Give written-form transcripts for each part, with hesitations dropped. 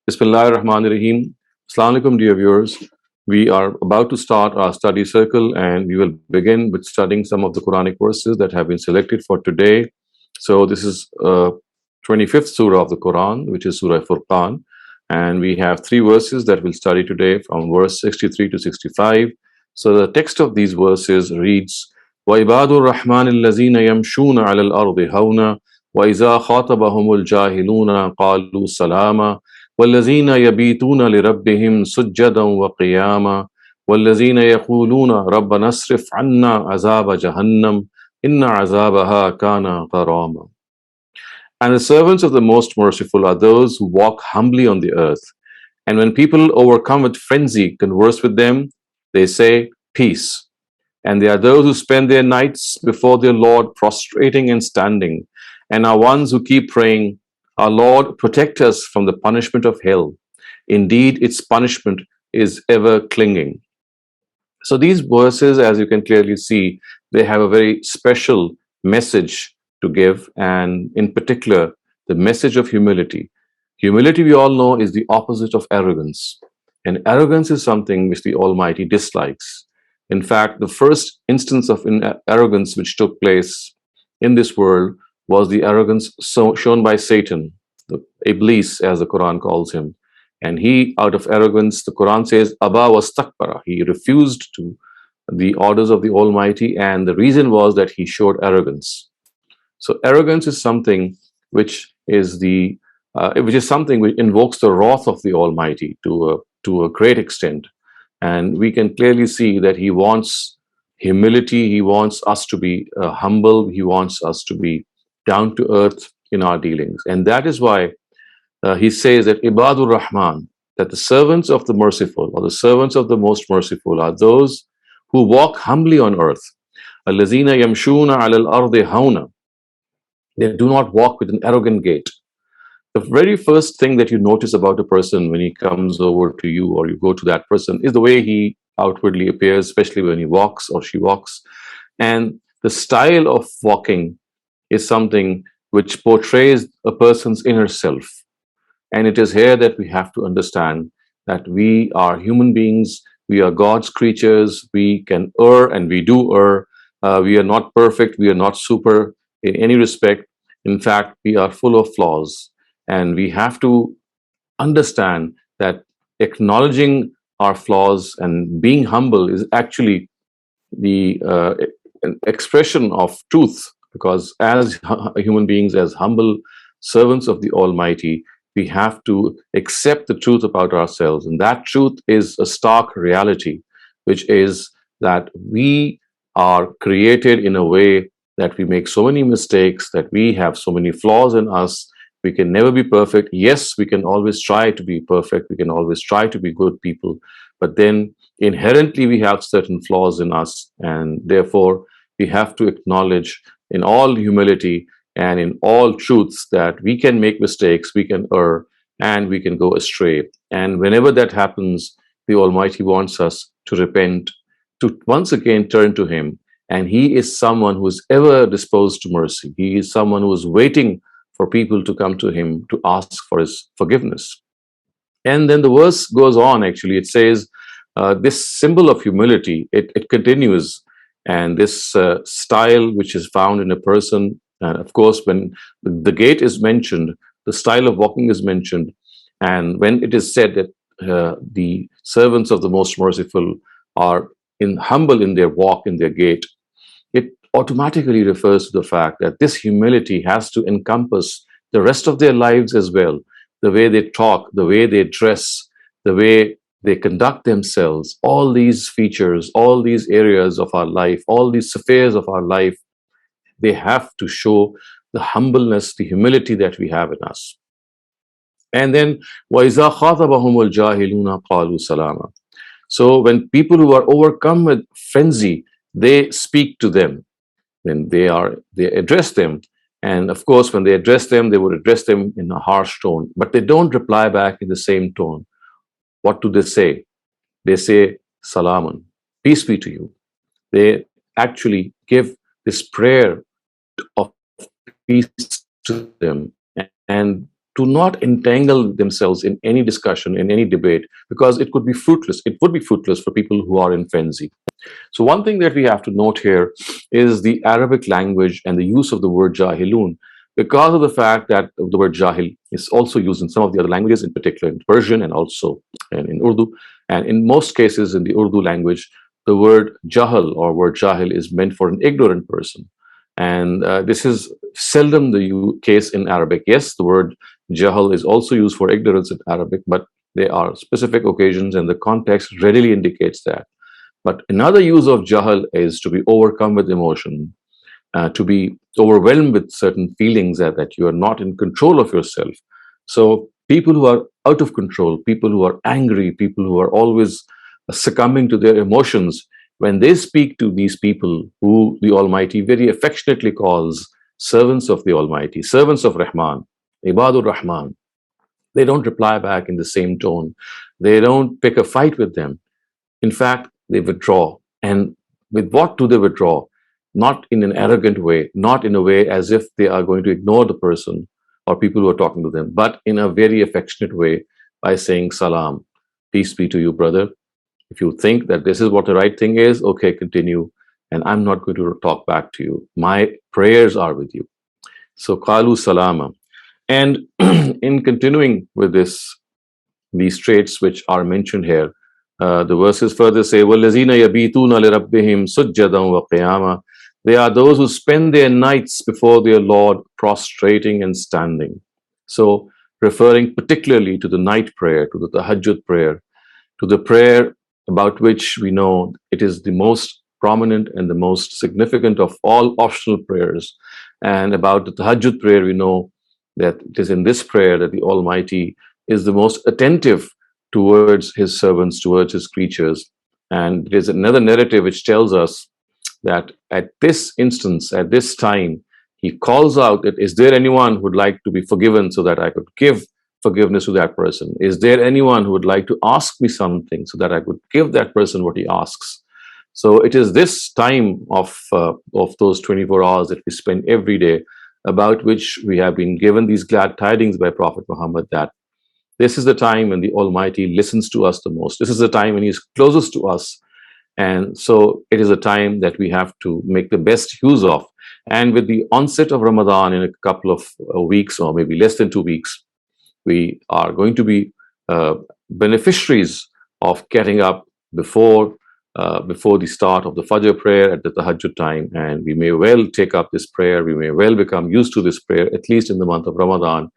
Bismillahirrahmanirrahim. Assalamu alaikum, dear viewers. We are about to start our study circle and we will begin with studying some of the Quranic verses that have been selected for today. So, this is 25th surah of the Quran, which is Surah Furqan. And we have three verses that we'll study today from verse 63 to 65. So, the text of these verses reads, وَعِبَادُ الرَّحْمَنِ الَّذِينَ يَمْشُونَ عَلَى الْأَرْضِ هَوْنًا وَإِذَا خَاطَبَهُمُ الْجَاهِلُونَ قَالُوا سَلَامًا والذين يبيتون لربهم سجدا وقياما والذين يقولون ربنا اصرف عنا عذاب جهنم إن عذابها كان غراما. And the servants of the Most Merciful are those who walk humbly on the earth. And when people overcome with frenzy converse with them, they say, peace. And they are those who spend their nights before their Lord prostrating and standing, and are ones who keep praying, our Lord, protect us from the punishment of hell. Indeed, its punishment is ever clinging. So these verses, as you can clearly see, they have a very special message to give, and in particular, the message of humility. Humility, we all know, is the opposite of arrogance. And arrogance is something which the Almighty dislikes. In fact, the first instance of arrogance which took place in this world was the arrogance shown by Satan, the Iblis, as the Quran calls him. And he, out of arrogance, the Quran says, Aba wastakbara. He refused to the orders of the Almighty, and the reason was that he showed arrogance. So arrogance is something which is something which invokes the wrath of the Almighty to a great extent. And we can clearly see that he wants humility. He wants us to be humble. He wants us to be down to earth in our dealings. And that is why he says that Ibadur Rahman, that the servants of the merciful or the servants of the Most Merciful are those who walk humbly on earth. Allazina yamshuna alal ardi hauna. They do not walk with an arrogant gait. The very first thing that you notice about a person when he comes over to you or you go to that person is the way he outwardly appears, especially when he walks or she walks. And the style of walking is something which portrays a person's inner self. And it is here that we have to understand that we are human beings, we are God's creatures, we can err and we do err. We are not perfect, we are not super in any respect. In fact, we are full of flaws. And we have to understand that acknowledging our flaws and being humble is actually the an expression of truth, because as human beings, as humble servants of the Almighty, we have to accept the truth about ourselves. And that truth is a stark reality, which is that we are created in a way that we make so many mistakes, that we have so many flaws in us. We can never be perfect. Yes, we can always try to be perfect. We can always try to be good people. But then inherently we have certain flaws in us. And therefore, we have to acknowledge in all humility and in all truths that we can make mistakes, we can err, and we can go astray. And whenever that happens, the Almighty wants us to repent, to once again turn to Him. And He is someone who is ever disposed to mercy. He is someone who is waiting for people to come to Him to ask for His forgiveness. And then the verse goes on, actually. It says, this symbol of humility, it continues. And this style which is found in a person, and of course, when the gait is mentioned, the style of walking is mentioned. And when it is said that the servants of the Most Merciful are humble in their walk, in their gait, it automatically refers to the fact that this humility has to encompass the rest of their lives as well. The way they talk, the way they dress, the way they conduct themselves, all these features, all these areas of our life, all these spheres of our life, they have to show the humbleness, the humility that we have in us. And then, وَإِذَا خَاطَبَهُمُ الْجَاهِلُونَ قَالُوا سَلَامًا. So when people who are overcome with frenzy, they speak to them. Then they address them. And of course, when they address them, they would address them in a harsh tone, but they don't reply back in the same tone. What do they say? They say, Salaman, peace be to you. They actually give this prayer of peace to them. And to not entangle themselves in any discussion, in any debate, because it could be fruitless. It would be fruitless for people who are in frenzy. So one thing that we have to note here is the Arabic language and the use of the word jahilun, because of the fact that the word jahil is also used in some of the other languages, in particular in Persian and also in Urdu. And in most cases in the Urdu language, the word jahil or word jahil is meant for an ignorant person. And this is seldom the case in Arabic. Yes, the word jahil is also used for ignorance in Arabic, but there are specific occasions and the context readily indicates that. But another use of jahal is to be overcome with emotion, to be overwhelmed with certain feelings that you are not in control of yourself. So people who are out of control, people who are angry, people who are always succumbing to their emotions, when they speak to these people who the Almighty very affectionately calls servants of the Almighty, servants of Rahman, Ibadur Rahman, they don't reply back in the same tone. They don't pick a fight with them. In fact, they withdraw. And with what do they withdraw? Not in an arrogant way, not in a way as if they are going to ignore the person or people who are talking to them, but in a very affectionate way by saying, Salam, peace be to you, brother. If you think that this is what the right thing is, okay, continue. And I'm not going to talk back to you. My prayers are with you. So, Qalu Salama. And in continuing with these traits which are mentioned here, the verses further say, وَالَّذِينَ يَبِيتُونَ لِرَبِّهِمْ سُجَّدًا وَقِيَامًا. They are those who spend their nights before their Lord, prostrating and standing. So, referring particularly to the night prayer, to the tahajjud prayer, to the prayer about which we know it is the most prominent and the most significant of all optional prayers. And about the tahajjud prayer, we know that it is in this prayer that the Almighty is the most attentive towards his servants, towards his creatures. And there's another narrative which tells us that at this instance, at this time, he calls out that, is there anyone who would like to be forgiven so that I could give forgiveness to that person? Is there anyone who would like to ask me something so that I could give that person what he asks? So it is this time of those 24 hours that we spend every day, about which we have been given these glad tidings by Prophet Muhammad, that this is the time when the Almighty listens to us the most. This is the time when He is closest to us. And so it is a time that we have to make the best use of. And with the onset of Ramadan in a couple of weeks, or maybe less than 2 weeks, we are going to be beneficiaries of getting up before the start of the Fajr prayer at the Tahajjud time. And we may well take up this prayer. We may well become used to this prayer, at least in the month of Ramadan.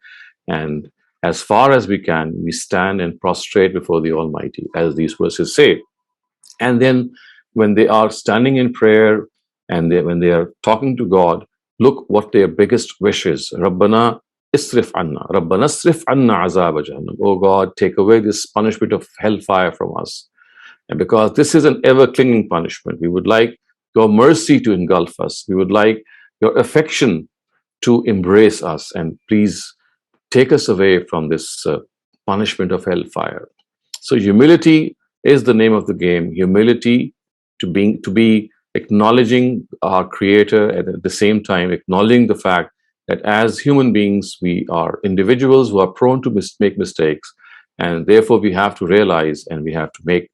And as far as we can, we stand and prostrate before the Almighty, as these verses say. And then when they are standing in prayer and when they are talking to God, look what their biggest wish is. Rabbana isrif anna. Rabbana isrif anna azab jahannam. Oh God, take away this punishment of hellfire from us. And because this is an ever-clinging punishment, we would like your mercy to engulf us. We would like your affection to embrace us. And please take us away from this punishment of hellfire. So humility is the name of the game. Humility, to be acknowledging our Creator, and at the same time acknowledging the fact that as human beings, we are individuals who are prone to make mistakes. And therefore we have to realize and we have to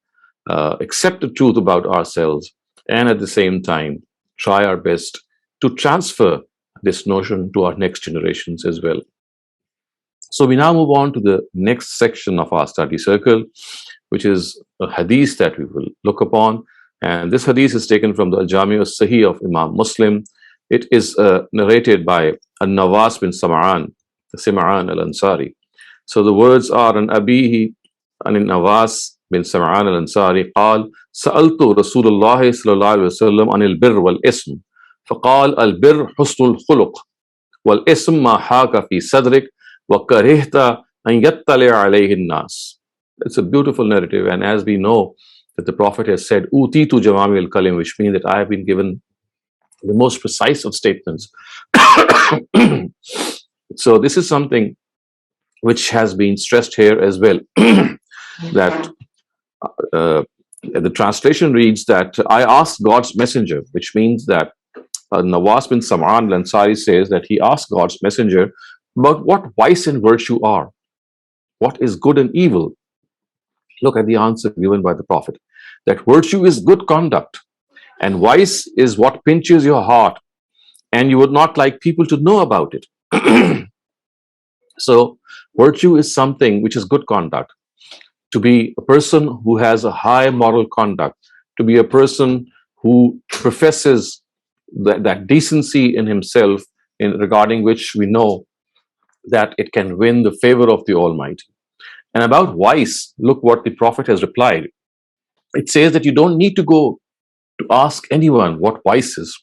accept the truth about ourselves, and at the same time try our best to transfer this notion to our next generations as well. So we now move on to the next section of our study circle, which is a hadith that we will look upon. And this hadith is taken from the Al-Jami' al-Sahih of Imam Muslim. It is narrated by An-Nawas bin Sim'an al-Ansari. So the words are, an abihi an Nawas bin Sim'an al-Ansari قال سألت رسول الله صلى الله عليه وسلم عن البر والإثم فقال البر حسن الخلق والإثم ما حاك في صدرك وكرهت أن يطلع عليه الناس. It's a beautiful narrative, and as we know that the Prophet has said utitu jamami al-kalim, which means that I have been given the most precise of statements. So this is something which has been stressed here as well, that the translation reads that I asked God's messenger, which means that Nawas bin Sam'an al-Ansari says that he asked God's messenger about what vice and virtue are, what is good and evil, look at the answer given by the Prophet, that virtue is good conduct and vice is what pinches your heart and you would not like people to know about it. So, virtue is something which is good conduct. To be a person who has a high moral conduct, to be a person who professes that decency in himself, in regarding which we know that it can win the favor of the Almighty. And about vice, look what the Prophet has replied. It says that you don't need to go to ask anyone what vice is.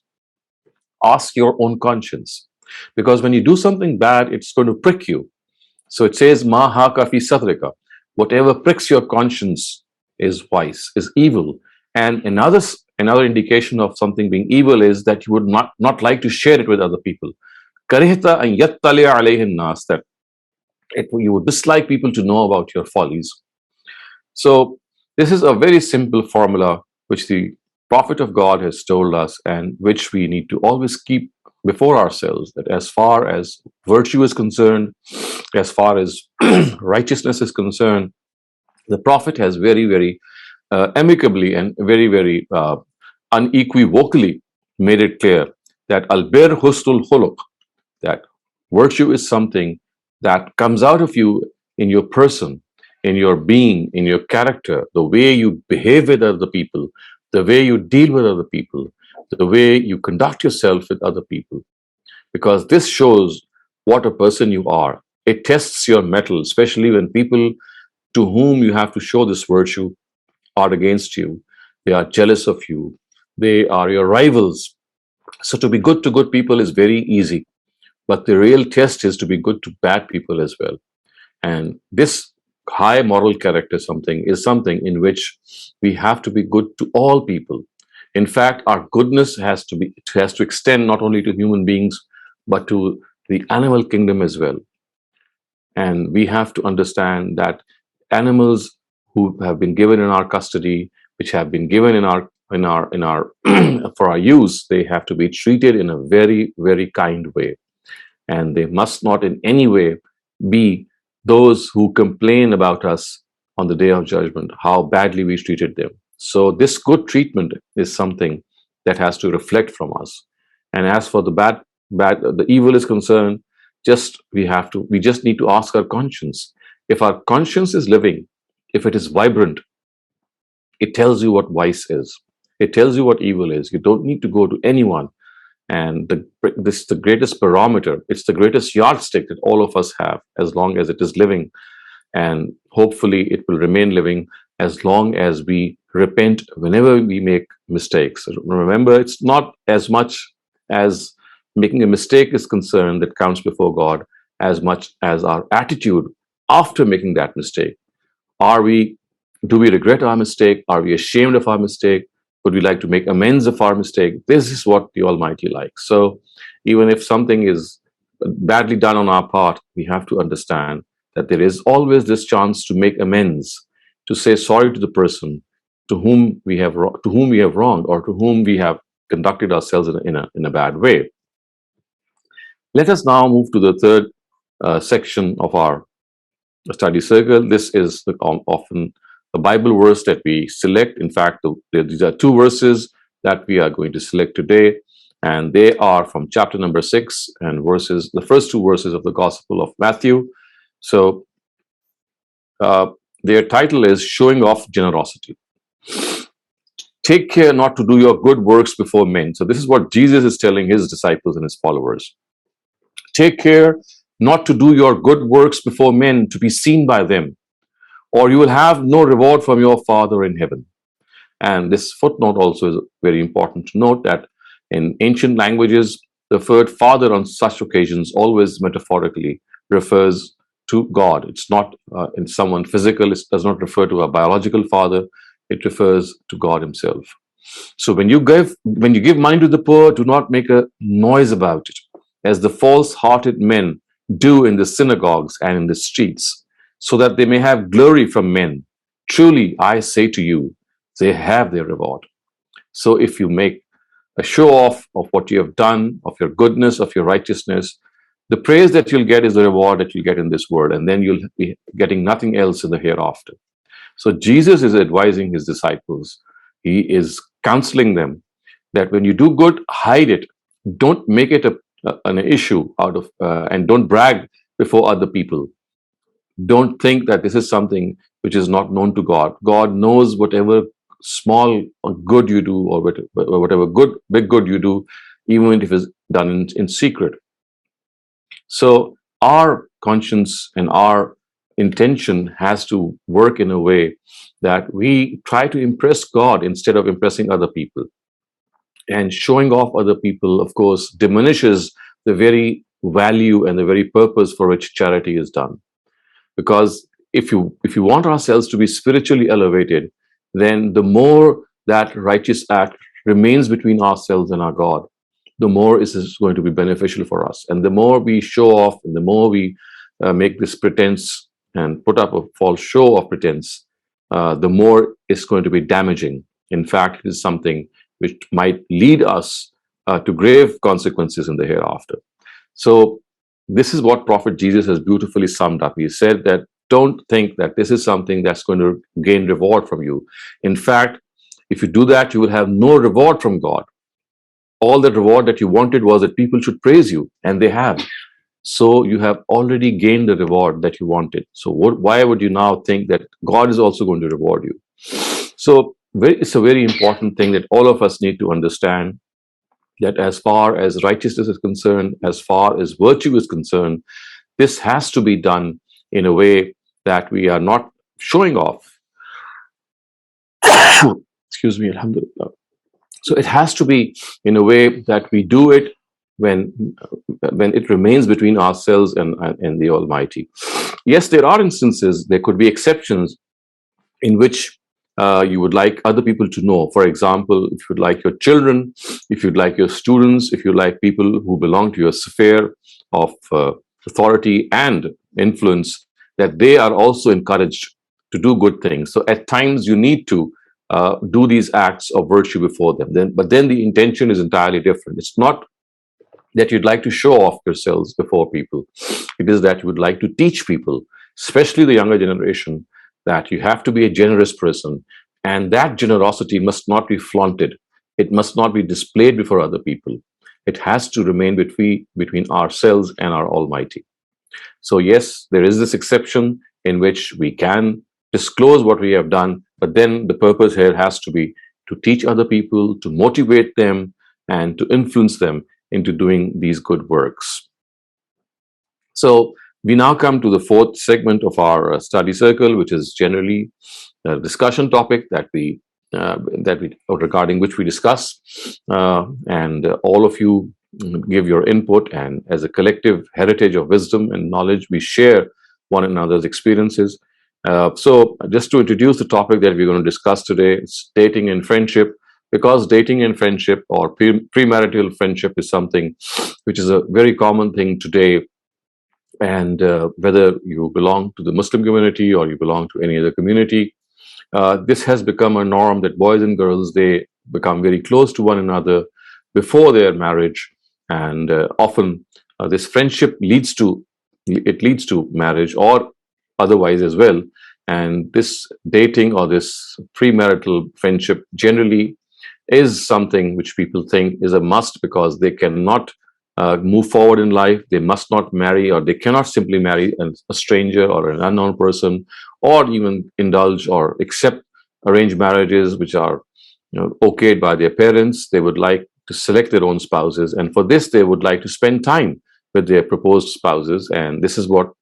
Ask your own conscience. Because when you do something bad, it's going to prick you. So it says, Ma haka fi sadrika. Whatever pricks your conscience is vice, is evil. And another indication of something being evil is that you would not like to share it with other people. Karihta an yattali alayhin nas, that you would dislike people to know about your follies. So this is a very simple formula which the Prophet of God has told us and which we need to always keep before ourselves, that as far as virtue is concerned, as far as righteousness is concerned, the Prophet has very, very amicably and very, very unequivocally made it clear that al-bir husnul khuluq, that virtue is something that comes out of you in your person, in your being, in your character, the way you behave with other people, the way you deal with other people, the way you conduct yourself with other people. Because this shows what a person you are. It tests your mettle, especially when people to whom you have to show this virtue are against you. They are jealous of you. They are your rivals. So to be good to good people is very easy. But the real test is to be good to bad people as well. And this high moral character is something in which we have to be good to all people. In fact, our goodness has to extend not only to human beings, but to the animal kingdom as well. And we have to understand that animals who have been given in our custody, which have been given in our for our use, they have to be treated in a very, very kind way. And they must not in any way be those who complain about us on the day of judgment, how badly we treated them. So this good treatment is something that has to reflect from us. And as for the evil is concerned, we just need to ask our conscience. If our conscience is living, if it is vibrant, it tells you what vice is. It tells you what evil is. You don't need to go to anyone. And this is the greatest barometer. It's the greatest yardstick that all of us have, as long as it is living. And hopefully it will remain living as long as we repent whenever we make mistakes. Remember, it's not as much as making a mistake is concerned that counts before God, as much as our attitude after making that mistake. Do we regret our mistake? Are we ashamed of our mistake? Would we like to make amends of our mistake? This is what the Almighty likes. So even if something is badly done on our part, we have to understand that there is always this chance to make amends, to say sorry to the person to whom we have wronged, or to whom we have conducted ourselves in a bad way. Let us now move to the third section of our study circle. This is often the Bible verse that we select. In fact, these are two verses that we are going to select today, and they are from chapter number 6 and the first two verses of the Gospel of Matthew. So their title is Showing Off Generosity. Take care not to do your good works before men. So this is what Jesus is telling his disciples and his followers. Take care not to do your good works before men to be seen by them, or you will have no reward from your Father in heaven. And this footnote also is very important to note, that in ancient languages, the word father on such occasions always metaphorically refers to God. It's not in someone physical. It does not refer to a biological father. It refers to God himself. So when you give money to the poor, do not make a noise about it, as the false-hearted men do in the synagogues and in the streets, so that they may have glory from men. Truly, I say to you, they have their reward. So if you make a show off of what you have done, of your goodness, of your righteousness, The praise that you'll get is the reward that you'll get in this world, and then you'll be getting nothing else in the hereafter. So Jesus is advising his disciples. He is counseling them that when you do good, hide it. Don't make it an issue out of, and don't brag before other people. Don't think that this is something which is not known to God. God knows whatever small or good you do, or whatever good, big good you do, even if it's done in secret. So our conscience and our intention has to work in a way that we try to impress God instead of impressing other people. And showing off other people, of course, diminishes the very value and the very purpose for which charity is done. Because if you want ourselves to be spiritually elevated, then the more that righteous act remains between ourselves and our God, the more is this going to be beneficial for us. And the more we show off, and the more we make this pretense and put up a false show of pretense, the more it's going to be damaging. In fact, it is something which might lead us to grave consequences in the hereafter. So this is what Prophet Jesus has beautifully summed up. He said that don't think that this is something that's going to gain reward from you. In fact, if you do that, you will have no reward from God. All the reward that you wanted was that people should praise you, and they have. So you have already gained the reward that you wanted. So why would you now think that God is also going to reward you? So it's a very important thing that all of us need to understand, that as far as righteousness is concerned, as far as virtue is concerned, this has to be done in a way that we are not showing off. Excuse me, alhamdulillah. So it has to be in a way that we do it when it remains between ourselves and the Almighty. Yes, there are instances, there could be exceptions in which you would like other people to know. For example, if you'd like your children, if you'd like your students, if you like people who belong to your sphere of authority and influence, that they are also encouraged to do good things. So at times you need to do these acts of virtue before them. But then the intention is entirely different. It's not that you'd like to show off yourselves before people. It is that you would like to teach people, especially the younger generation, that you have to be a generous person, and that generosity must not be flaunted. It must not be displayed before other people. It has to remain between ourselves and our Almighty. So yes, there is this exception in which we can disclose what we have done, but then the purpose here has to be to teach other people, to motivate them, and to influence them into doing these good works. So we now come to the fourth segment of our study circle, which is generally a discussion topic regarding which we discuss, and all of you give your input, and as a collective heritage of wisdom and knowledge, we share one another's experiences. So just to introduce the topic that we're going to discuss today, it's dating and friendship, because dating and friendship, or premarital friendship, is something which is a very common thing today. And whether you belong to the Muslim community or you belong to any other community, this has become a norm that boys and girls, they become very close to one another before their marriage. And often this friendship leads to marriage, or otherwise as well. And this dating or this premarital friendship generally is something which people think is a must, because they cannot move forward in life. They must not marry, or they cannot simply marry a stranger or an unknown person, or even indulge or accept arranged marriages which are okayed by their parents. They would like to select their own spouses, and for this they would like to spend time with their proposed spouses, and this is what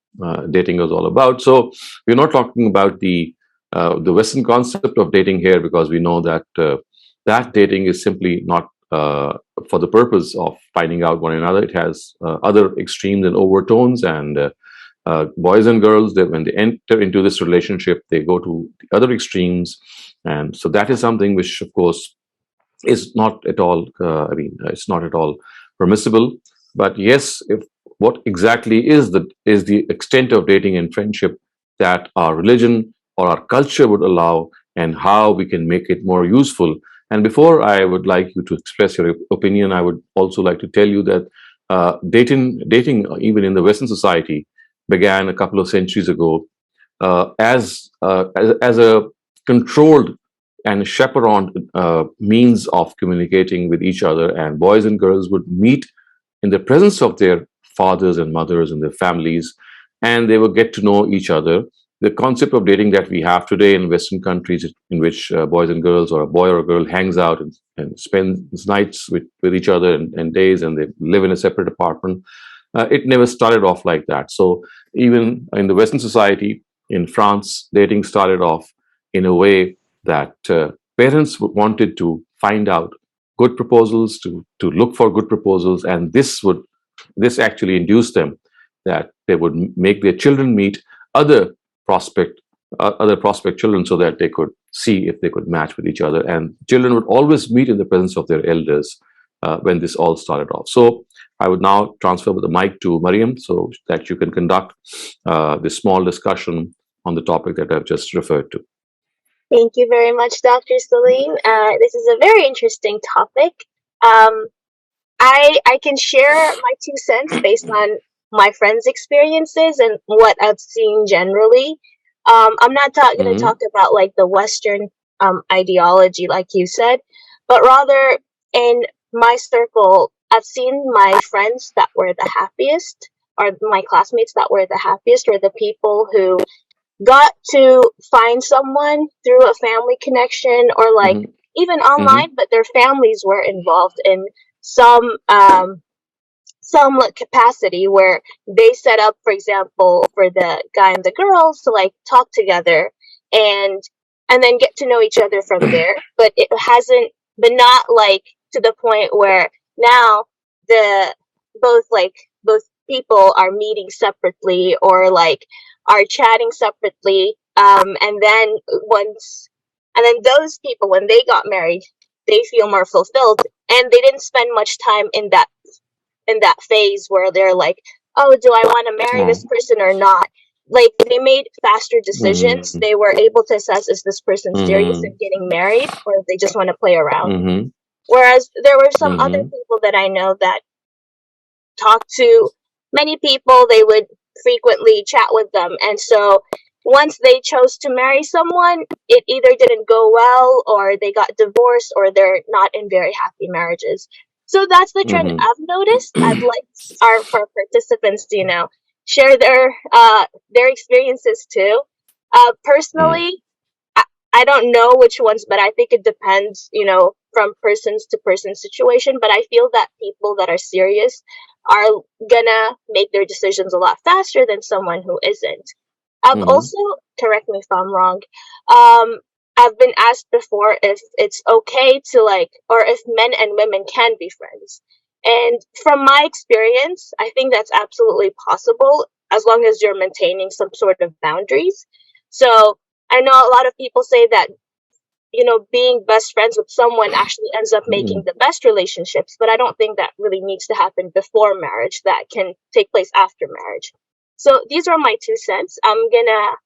dating is all about. So we're not talking about the Western concept of dating here, because we know that that dating is simply not for the purpose of finding out one another. It has other extremes and overtones, and boys and girls, when they enter into this relationship, they go to the other extremes. And so that is something which, of course, is not at all, it's not at all permissible. But yes, what exactly is the extent of dating and friendship that our religion or our culture would allow, and how we can make it more useful. And before I would like you to express your opinion, I would also like to tell you that dating even in the Western society began a couple of centuries ago as a controlled and chaperoned means of communicating with each other, and boys and girls would meet in the presence of their fathers and mothers and their families, and they would get to know each other. The concept of dating that we have today in Western countries, in which boys and girls, or a boy or a girl, hangs out and spends nights with each other, and days, and they live in a separate apartment, it never started off like that. So even in the Western society, in France, dating started off in a way that parents wanted to find out good proposals, to look for good proposals, and this actually induced them that they would make their children meet other prospect other prospect children, so that they could see if they could match with each other. And children would always meet in the presence of their elders when this all started off. So I would now transfer the mic to Mariam, so that you can conduct this small discussion on the topic that I've just referred to. Thank you very much, Dr. Saleem. This is a very interesting topic. I can share my 2 cents based on my friends' experiences and what I've seen generally. I'm not going to talk about like the Western ideology, like you said, but rather in my circle, I've seen my friends that were the happiest, or my classmates that were the happiest, were the people who got to find someone through a family connection, or like even online, but their families were involved in some capacity, where they set up, for example, for the guy and the girls to like talk together and then get to know each other from there. But it hasn't been, not like to the point where now both people are meeting separately, or like are chatting separately, and then those people, when they got married, they feel more fulfilled, and they didn't spend much time in that phase where they're like, oh, do I want to marry this person or not? Like, they made faster decisions. They were able to assess, is this person serious in getting married, or if they just want to play around. Whereas there were some other people that I know that talked to many people, they would frequently chat with them, and so once they chose to marry someone, it either didn't go well, or they got divorced, or they're not in very happy marriages. So that's the trend I've noticed. I'd like our participants to, share their experiences too. Personally, I don't know which ones, but I think it depends, from person's to person situation. But I feel that people that are serious are gonna make their decisions a lot faster than someone who isn't. I've also, correct me if I'm wrong, I've been asked before if it's okay to or if men and women can be friends. And from my experience, I think that's absolutely possible, as long as you're maintaining some sort of boundaries. So I know a lot of people say that, being best friends with someone actually ends up making the best relationships, but I don't think that really needs to happen before marriage. That can take place after marriage. So these are my 2 cents. I'm gonna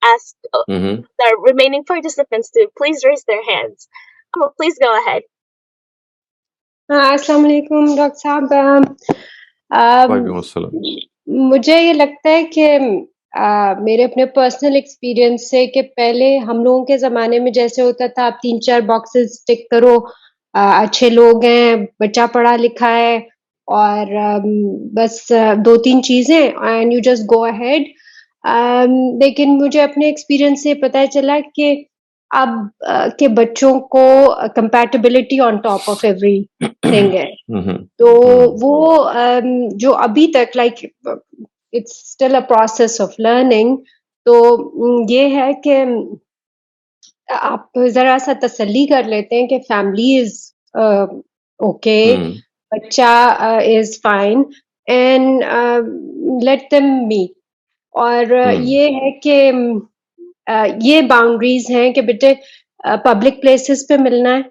ask the remaining participants to please raise their hands. Please go ahead. अस्सलाम वालेकुम doctor साहब। मुझे ये लगता है कि मेरे अपने पर्सनल एक्सपीरियंस से कि पहले हम लोगों के ज़माने में जैसे होता था, आप 3-4 बॉक्सेस टिक करो, अच्छे लोग हैं, बच्चा पढ़ा लिखा है, और बस 2-3 चीज़ें and you just go ahead. लेकिन मुझे अपने एक्सपीरियंस से पता चला कि अब के बच्चों को compatibility on top of everything है। तो वो जो अभी तक it's still a process of learning. तो ये है कि आप जरा सा तसल्ली कर लेते हैं कि फैमिली इज ओके, बच्चा is fine, and let them meet. और ये है कि ये बाउंड्रीज हैं कि बेटे पब्लिक प्लेसेस पे मिलना है,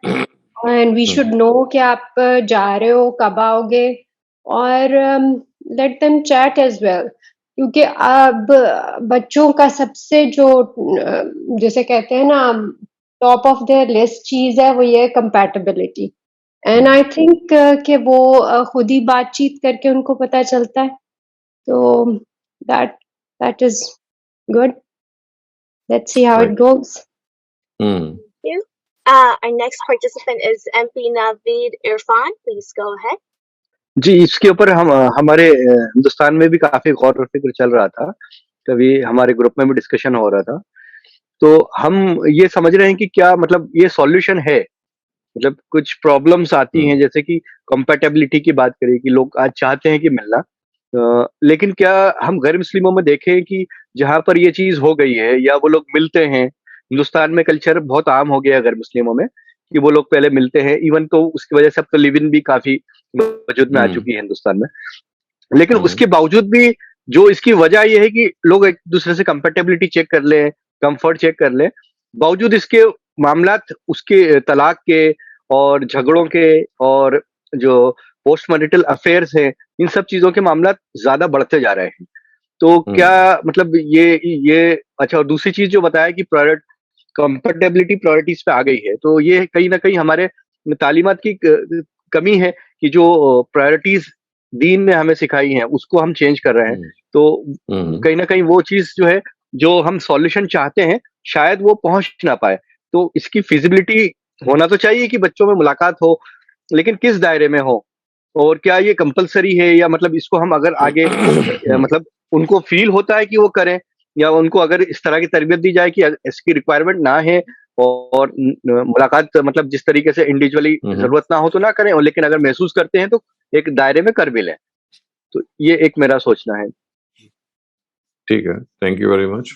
एंड वी शुड नो कि आप जा रहे हो, कब आओगे, और let them chat as well. क्योंकि अब बच्चों का सबसे जो जैसे कहते हैं ना टॉप ऑफ देयर लिस्ट चीज है, वो ये कंपैटिबिलिटी। एंड आई थिंक कि वो खुद ही बातचीत करके उनको पता चलता है, तो that that is good. Let's see how Right. It goes. Mm. you. Our next participant is MP Naveed Irfan. Please go ahead. जी, इसके ऊपर हम हमारे हिंदुस्तान में भी काफ़ी गौर और फ़िक्र चल रहा था। कभी हमारे ग्रुप में भी डिस्कशन हो रहा था। तो हम ये समझ रहे हैं कि क्या मतलब ये सॉल्यूशन है? मतलब कुछ प्रॉब्लम्स आती हैं, Mm. जैसे कि कंपैटिबिलिटी की बात करें कि लोग आज चाहते हैं कि मिलना, लेकिन क्या हम गैर मुस्लिमों में देखें कि जहाँ पर ये चीज़ हो गई है या वो लोग मिलते हैं, हिंदुस्तान में कल्चर बहुत आम हो गया है गैर मुस्लिमों में कि वो लोग पहले मिलते हैं, इवन तो उसकी वजह से अब तो लिव इन भी काफ़ी वजूद में आ Mm. चुकी है हिंदुस्तान में। लेकिन Mm. उसके बावजूद भी जो इसकी वजह ये है कि लोग एक दूसरे से कंपेटेबिलिटी चेक कर लें, कंफर्ट चेक कर लें, बावजूद इसके मामलात उसके तलाक के और झगड़ों के और जो पोस्ट मैरिटल अफेयर्स हैं, इन सब चीज़ों के मामलात ज़्यादा बढ़ते जा रहे हैं। तो क्या Mm. मतलब ये अच्छा, और दूसरी चीज़ जो बताया कि कंपेटेबिलिटी प्रायोरिटीज़ पे आ गई है, तो ये कहीं न कहीं हमारे तालीमात की कमी है कि जो प्रायोरिटीज़ दीन ने हमें सिखाई हैं, उसको हम चेंज कर रहे हैं। Mm. तो Mm. कहीं न कहीं वो चीज़ जो है, जो हम सॉल्यूशन चाहते हैं, शायद वो पहुँच ना पाए। तो इसकी फिज़िबिलिटी होना तो चाहिए कि बच्चों में मुलाकात हो, लेकिन किस दायरे में हो? और क्या ये कंपल्सरी है, या मतलब इसको हम अगर आगे Mm. मतलब उनको फ़ील होता है कि वो करें, या उनको अगर इस तरह की तरबियत दी जाए कि इसकी रिक्वायरमेंट ना है और मुलाकात मतलब जिस तरीके से इंडिविजुअली Mhm. ज़रूरत ना हो तो ना करें, और लेकिन अगर महसूस करते हैं तो एक दायरे में कर भी लें। तो ये एक मेरा सोचना है। Okay. Thank you very much.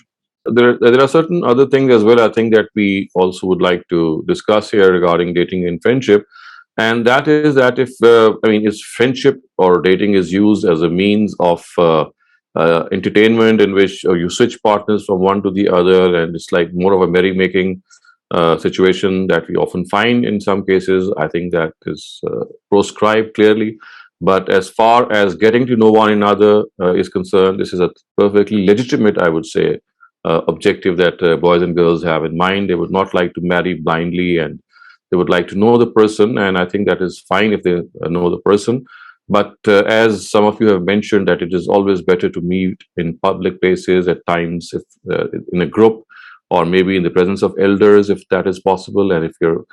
There are certain other things as well, I think, that we also would like to discuss here regarding dating and friendship. And that is that if, I mean, is friendship or dating is used as a means of entertainment in which you switch partners from one to the other, and it's like more of a merrymaking situation that we often find in some cases. I think that is proscribed clearly. But as far as getting to know one another is concerned, this is a perfectly legitimate, I would say, objective that boys and girls have in mind. They would not like to marry blindly, and they would like to know the person. And I think that is fine if they know the person. But as some of you have mentioned, that it is always better to meet in public places at times, if in a group, or maybe in the presence of elders, if that is possible. And if you're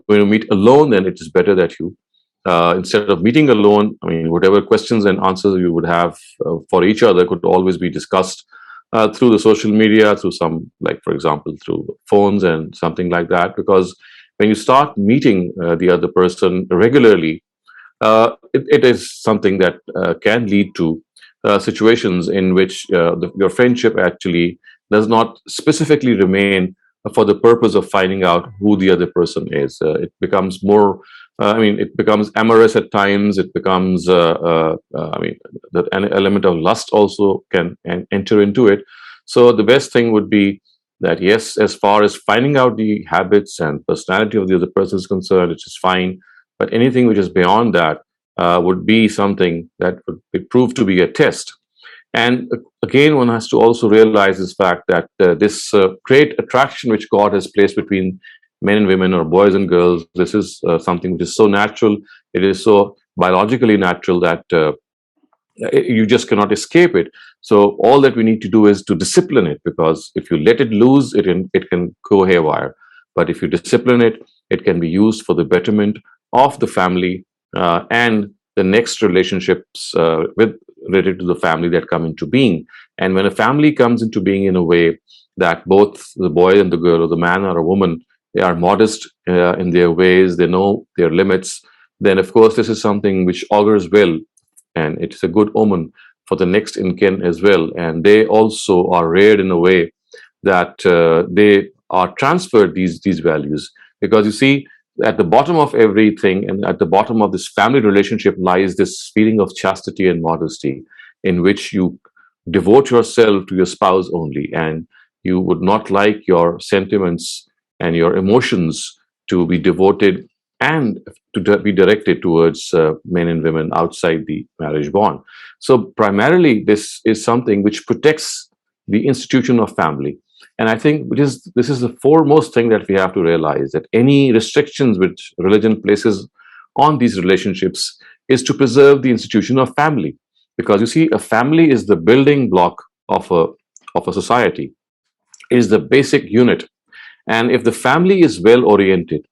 going to meet alone, then it is better that you instead of meeting alone, I mean, whatever questions and answers you would have for each other could always be discussed through the social media, through some, like, for example, through phones and something like that. Because when you start meeting the other person regularly, it is something that can lead to situations in which your friendship actually does not specifically remain for the purpose of finding out who the other person is. It becomes more, I mean, it becomes amorous at times. It becomes, I mean, an element of lust also can enter into it. So the best thing would be that, yes, as far as finding out the habits and personality of the other person is concerned, it is fine. But anything which is beyond that would be something that would be proved to be a test. And again, one has to also realize this fact that this great attraction which God has placed between men and women, or boys and girls, this is something which is so natural. It is so biologically natural that you just cannot escape it. So all that we need to do is to discipline it, because if you let it loose, it can go haywire. But if you discipline it, it can be used for the betterment of the family and the next relationships with related to the family that come into being. And when a family comes into being in a way that both the boy and the girl, or the man or a woman, they are modest in their ways, they know their limits, then of course this is something which augurs well, and it is a good omen for the next in kin as well. And they also are reared in a way that they are transferred these values, because you see, at the bottom of everything and at the bottom of this family relationship lies this feeling of chastity and modesty, in which you devote yourself to your spouse only, and you would not like your sentiments and your emotions to be devoted and to be directed towards men and women outside the marriage bond. So primarily this is something which protects the institution of family. And I think this is the foremost thing that we have to realize, that any restrictions which religion places on these relationships is to preserve the institution of family. Because you see, a family is the building block of a society, is the basic unit. And if the family is well oriented,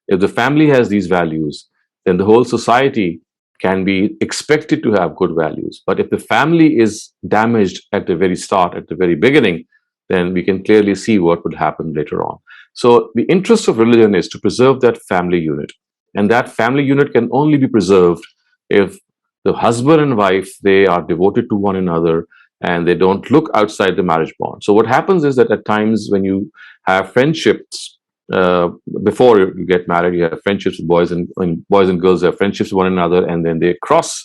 if the family has these values, then the whole society can be expected to have good values. But if the family is damaged at the very start, at the very beginning, then we can clearly see what would happen later on. So the interest of religion is to preserve that family unit. And that family unit can only be preserved if the husband and wife, they are devoted to one another and they don't look outside the marriage bond. So what happens is that at times when you have friendships, before you get married, you have friendships with boys and girls have friendships with one another, and then they cross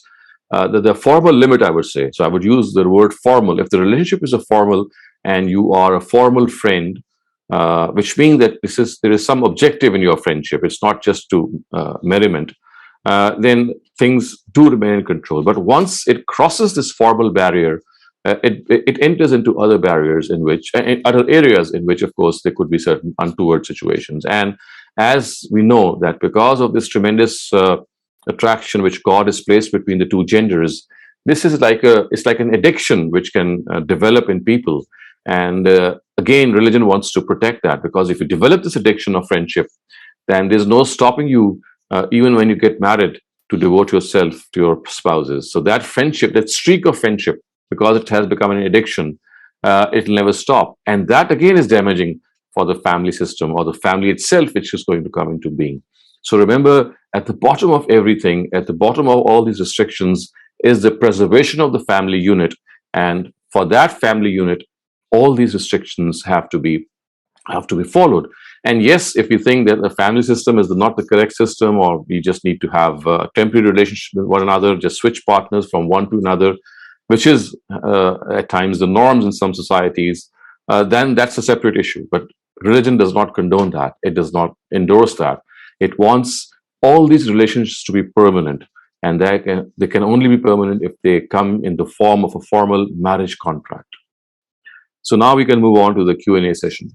the formal limit, I would say. So I would use the word formal. If the relationship is a formal and you are a formal friend, which means that there is some objective in your friendship. It's not just to merriment. Then things do remain in control. But once it crosses this formal barrier, it enters into other barriers other areas in which, of course, there could be certain untoward situations. And as we know that because of this tremendous attraction which God has placed between the two genders, this is it's like an addiction which can develop in people. And again, religion wants to protect that, because if you develop this addiction of friendship, then there's no stopping you, even when you get married, to devote yourself to your spouses. So that friendship, that streak of friendship, because it has become an addiction, it'll never stop. And that again is damaging for the family system or the family itself, which is going to come into being. So remember, at the bottom of everything, at the bottom of all these restrictions, is the preservation of the family unit. And for that family unit, all these restrictions have to be followed. And yes, if you think that the family system is not the correct system, or we just need to have a temporary relationship with one another, just switch partners from one to another, which is at times the norms in some societies, then that's a separate issue. But religion does not condone that. It does not endorse that. It wants all these relationships to be permanent. And they can only be permanent if they come in the form of a formal marriage contract. So now we can move on to the Q&A session,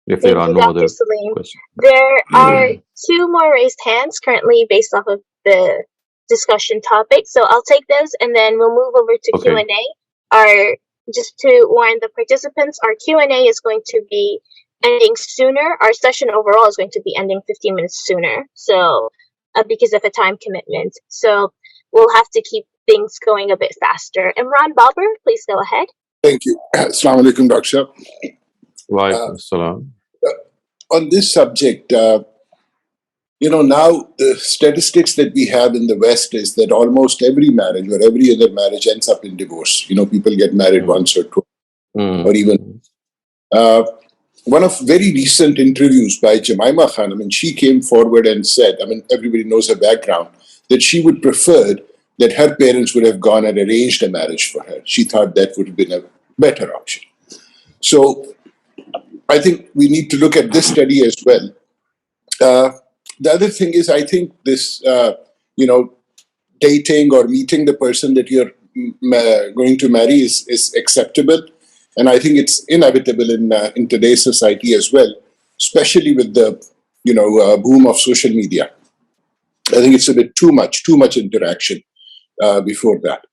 if there are no Dr. other Saleem. questions. There are two more raised hands currently based off of the discussion topic. So I'll take those and then we'll move over to Okay. Q&A. Just to warn the participants, our Q&A is going to be ending sooner. Our session overall is going to be ending 15 minutes sooner. So because of a time commitment. So we'll have to keep things going a bit faster. Imran Babar, please go ahead. Thank you. Assalamu alaikum, Dr. Wa alaikum assalam. On this subject, now the statistics that we have in the West is that almost every marriage or every other marriage ends up in divorce. People get married once or twice, or even. One of very recent interviews by Jemima Khan, she came forward and said, everybody knows her background, that she would prefer that her parents would have gone and arranged a marriage for her. She thought that would have been a better option. So I think we need to look at this study as well. The other thing is, I think this, dating or meeting the person that you're going to marry is acceptable. And I think it's inevitable in today's society as well, especially with the, boom of social media. I think it's a bit too much interaction before that.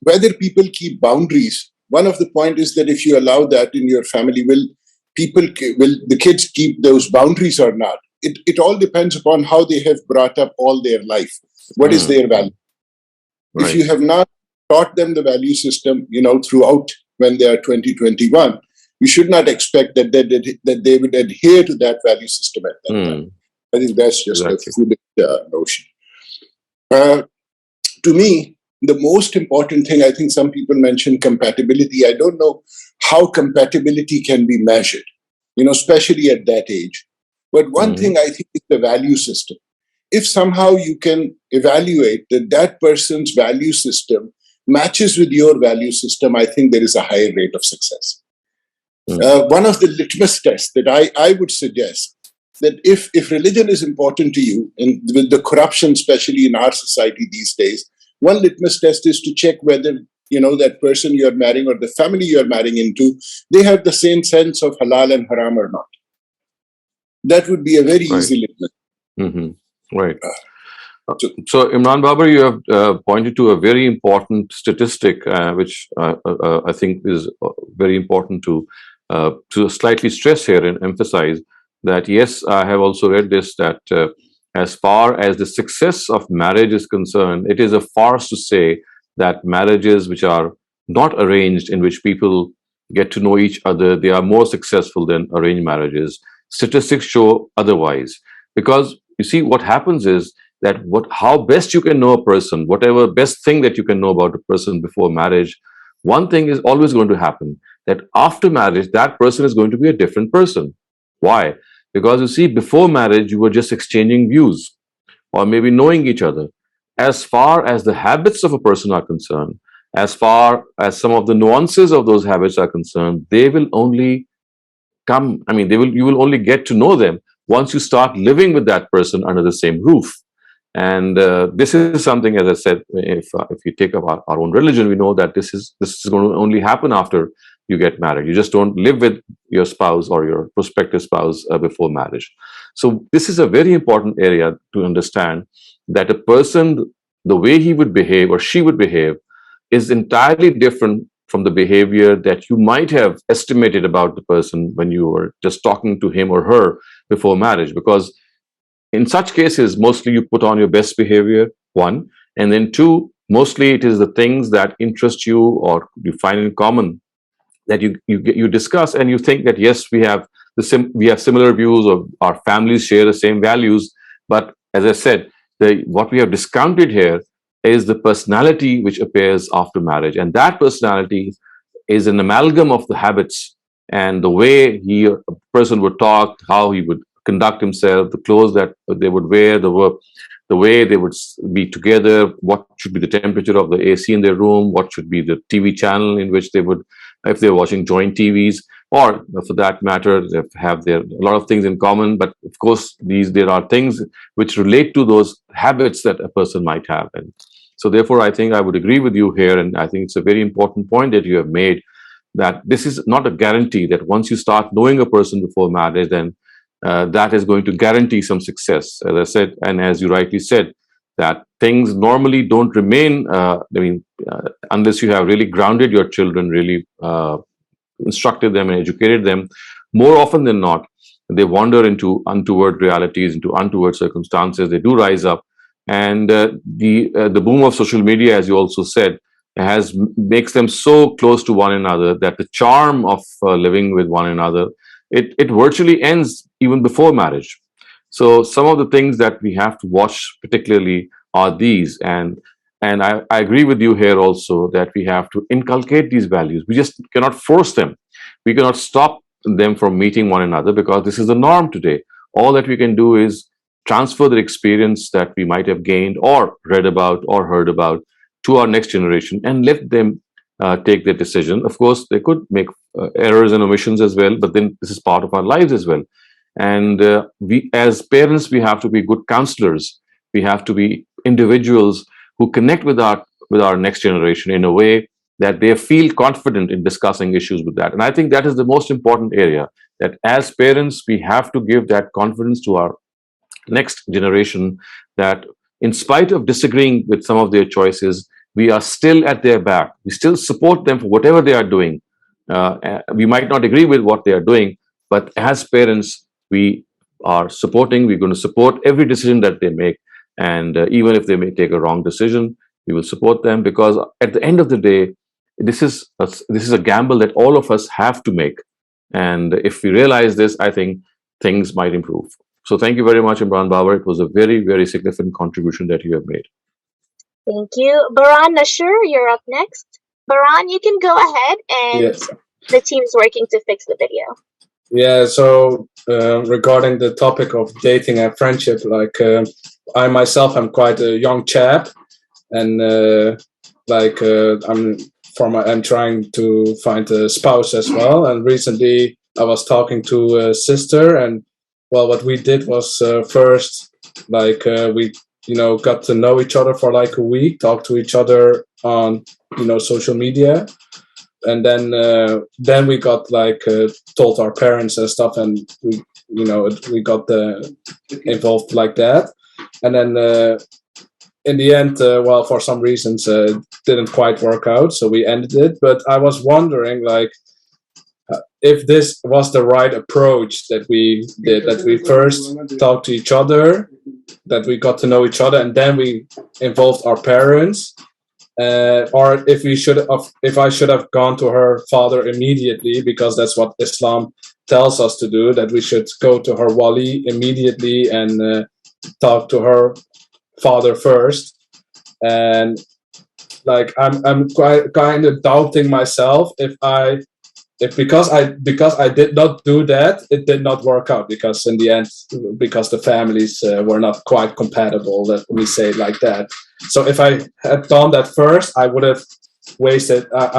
Whether people keep boundaries, one of the points is that if you allow that in your family, will the kids keep those boundaries or not? It all depends upon how they have brought up all their life. What is their value? Right. If you have not taught them the value system, throughout when they are 20, 21, you should not expect that they would adhere to that value system at that time. I think that's just a foolish notion. To me, the most important thing, I think some people mention compatibility. I don't know how compatibility can be measured, especially at that age. But one thing I think is the value system. If somehow you can evaluate that person's value system matches with your value system, I think there is a higher rate of success. One of the litmus tests that I would suggest, that if religion is important to you, and with the corruption, especially in our society these days, one litmus test is to check whether, that person you're marrying or the family you're marrying into, they have the same sense of halal and haram or not. That would be a very easy litmus. Right. So, Imran Babar, you have pointed to a very important statistic, which I think is very important to slightly stress here and emphasize that, yes, I have also read this, that as far as the success of marriage is concerned, it is a farce to say that marriages which are not arranged, in which people get to know each other, they are more successful than arranged marriages. Statistics show otherwise. Because you see, what happens is that how best you can know a person, whatever best thing that you can know about a person before marriage, one thing is always going to happen, that after marriage, that person is going to be a different person. Why? Because you see, before marriage, you were just exchanging views or maybe knowing each other. As far as the habits of a person are concerned, as far as some of the nuances of those habits are concerned, they will only come, I mean, you will only get to know them once you start living with that person under the same roof. And this is something, as I said, if you take up our own religion, we know that this is going to only happen after you get married. You just don't live with your spouse or your prospective spouse before marriage. So this is a very important area to understand, that a person, the way he would behave or she would behave, is entirely different from the behavior that you might have estimated about the person when you were just talking to him or her before marriage. Because in such cases, mostly you put on your best behavior, one, and then two, mostly it is the things that interest you or you find in common that you discuss, and you think that, yes, we have similar views, or our families share the same values. But as I said, what we have discounted here is the personality which appears after marriage, and that personality is an amalgam of the habits and the way a person would talk, how he would conduct himself, the clothes that they would wear, the way they would be together, what should be the temperature of the AC in their room, what should be the TV channel in which they would, if they're watching joint TVs, or for that matter, they have a lot of things in common. But of course, there are things which relate to those habits that a person might have. And so therefore, I think I would agree with you here. And I think it's a very important point that you have made, that this is not a guarantee that once you start knowing a person before marriage, then that is going to guarantee some success. As I said, and as you rightly said, that things normally don't remain, unless you have really grounded your children, really instructed them and educated them. More often than not, they wander into untoward realities, into untoward circumstances. They do rise up. And the boom of social media, as you also said, makes them so close to one another that the charm of living with one another, it virtually ends even before marriage. So some of the things that we have to watch particularly are these, and I agree with you here also that we have to inculcate these values. We just cannot force them. We cannot stop them from meeting one another, because this is the norm today. All that we can do is transfer the experience that we might have gained or read about or heard about to our next generation, and let them take their decision. Of course, they could make errors and omissions as well, but then this is part of our lives as well. And we, as parents, we have to be good counselors. We have to be individuals who connect with our next generation in a way that they feel confident in discussing issues with that. And I think that is the most important area, that as parents, we have to give that confidence to our next generation, that in spite of disagreeing with some of their choices, we are still at their back. We still support them for whatever they are doing. We might not agree with what they are doing, but as parents, we are supporting. We're going to support every decision that they make. And even if they may take a wrong decision, we will support them, because at the end of the day, this is a gamble that all of us have to make. And if we realize this, I think things might improve. So thank you very much, Imran Babar. It was a very, very significant contribution that you have made. Thank you. Baran Nashur, you're up next. Baran, you can go ahead, and Yes. the team's working to fix the video. Yeah, so regarding the topic of dating and friendship, I myself am quite a young chap, and I'm trying to find a spouse as well. And recently I was talking to a sister, and well, what we did was first, we got to know each other for like a week, talked to each other on social media, and then we got told our parents and stuff, and we got involved like that. And then in the end, well, for some reasons, didn't quite work out, so we ended it. But I was wondering, like, if this was the right approach that we did, that we first talked to each other, that we got to know each other, and then we involved our parents, or if I should have gone to her father immediately, because that's what Islam tells us to do, that we should go to her wali immediately and talk to her father first. And like I'm quite kind of doubting myself if because I did not do that, it did not work out, because in the end, because the families were not quite compatible, let me say it like that. So if I had done that first, I would have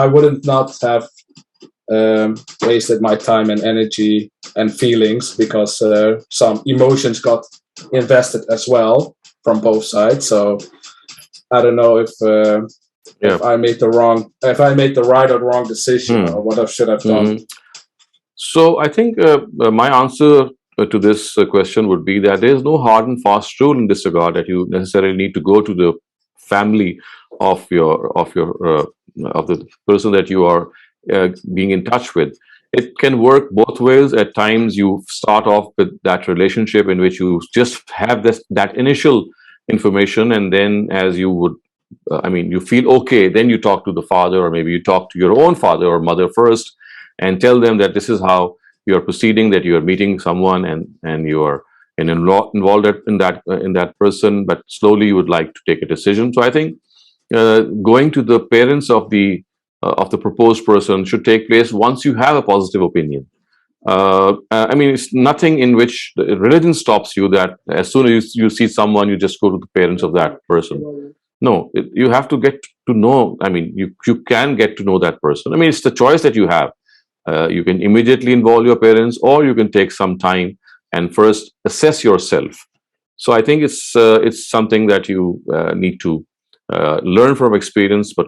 I wouldn't not have wasted my time and energy and feelings, because some emotions got invested as well from both sides. So I don't know if I made the right or wrong decision, or what I should have done. So I think my answer to this question would be that there is no hard and fast rule in this regard, that you necessarily need to go to the family of the person that you are being in touch with. It can work both ways. At times you start off with that relationship in which you just have that initial information, and then as you would you feel okay, then you talk to the father, or maybe you talk to your own father or mother first and tell them that this is how you are proceeding, that you are meeting someone and you are involved in that person, but slowly you would like to take a decision. So I think going to the parents of the proposed person should take place once you have a positive opinion. It's nothing in which the religion stops you, that as soon as you see someone, you just go to the parents of that person. No, you have to get to know. You can get to know that person. It's the choice that you have. You can immediately involve your parents, or you can take some time and first assess yourself. So I think it's something that you need to learn from experience. But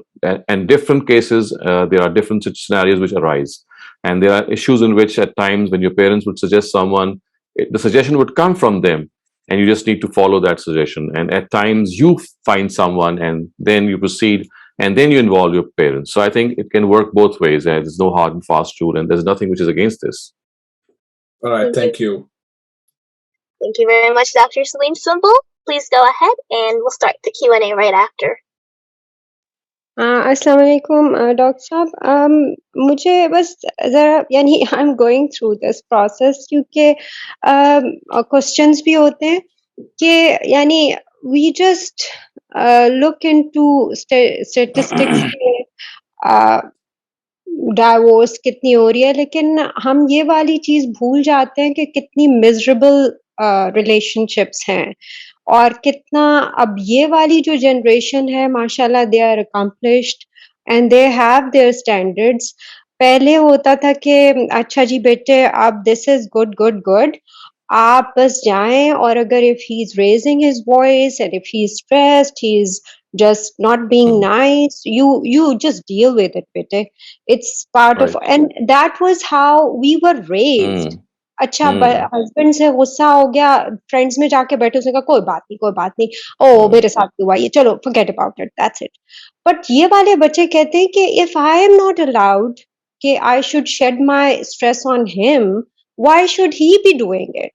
in different cases, there are different scenarios which arise, and there are issues in which at times when your parents would suggest someone, the suggestion would come from them, and you just need to follow that suggestion. And at times you find someone, and then you proceed, and then you involve your parents. So I think it can work both ways, and there's no hard and fast rule, and there's nothing which is against this. All right, thank you. Thank you very much, Dr. Saleem. Simple, please go ahead, and we'll start the Q&A right after. अस्सलाम वालेकुम doctor साहब, मुझे बस ज़रा I am going through this process, क्योंकि questions भी होते हैं कि we just look into statistics के डाइवोर्स कितनी हो रही है, लेकिन हम ये वाली चीज़ भूल जाते हैं कि कितनी मिजरेबल रिलेशनशिप्स हैं, और कितना अब ये वाली जो जनरेशन है, माशाल्लाह they are accomplished and they have their standards. पहले होता था कि अच्छा जी बेटे, आप this is good good good, आप बस जाएं, और अगर if he is raising his voice and if he is stressed, he is just not being nice, you just deal with it, bete. It's part of, and that was how we were raised. अच्छा, husband से गुस्सा हो गया, friends में जाके बैठे, उसने कहा कोई बात नहीं, ओ मेरे साथ हुआ ये, चलो forget about it, that's it. But ये वाले बच्चे कहते हैं कि if I am not allowed कि I should shed my stress on him, why should he be doing it?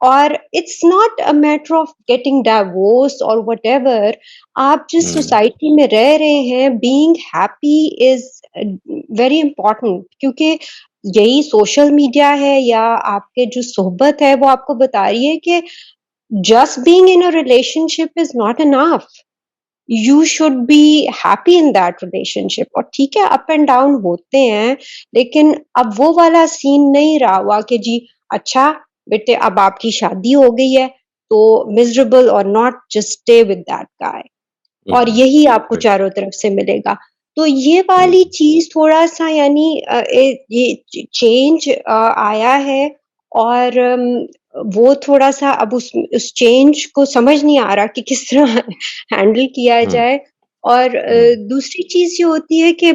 और it's not a matter of getting divorced or whatever. आप जिस सोसाइटी में रह रहे हैं, being happy is very important, क्योंकि यही सोशल मीडिया है या आपके जो सोहबत है वो आपको बता रही है कि just being in a relationship is not enough. You should be happy in that relationship. और ठीक है, अप एंड डाउन होते हैं, लेकिन अब वो वाला सीन नहीं रहा हुआ कि जी अच्छा बेटे अब आपकी शादी हो गई है तो मिजरेबल और not, just stay with that guy, और यही आपको चारों तरफ से मिलेगा। तो ये वाली चीज थोड़ा सा ये चेंज आया है, और वो थोड़ा सा अब उस चेंज को समझ नहीं आ रहा कि किस तरह हैंडल किया जाए। और दूसरी चीज ये होती है कि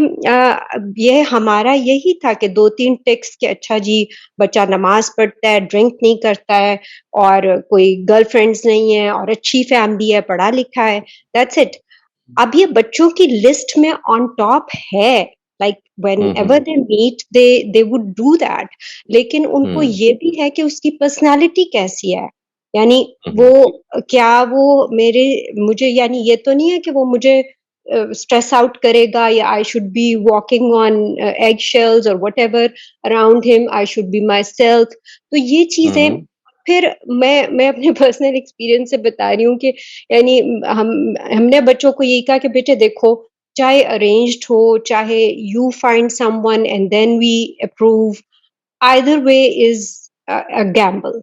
ये हमारा यही था कि 2-3 टिक्स कि अच्छा जी बच्चा नमाज पढ़ता है, ड्रिंक नहीं करता है और कोई गर्लफ्रेंड्स नहीं है और अच्छी फैमिली है, पढ़ा लिखा है, दैट्स इट। अब ये बच्चों की लिस्ट में ऑन टॉप है, like whenever they meet they would do that, लेकिन उनको ये भी है कि उसकी पर्सनालिटी कैसी है, यानी वो क्या वो मुझे यानी ये तो नहीं है कि वो मुझे स्ट्रेस आउट करेगा या I should be walking on eggshells और whatever around him, I should be myself. तो ये चीजें फिर मैं अपने पर्सनल एक्सपीरियंस से बता रही हूँ कि यानी हमने बच्चों को यही कहा कि बेटे देखो, चाहे अरेंज्ड हो, चाहे you find someone and then we approve, either way is a gamble.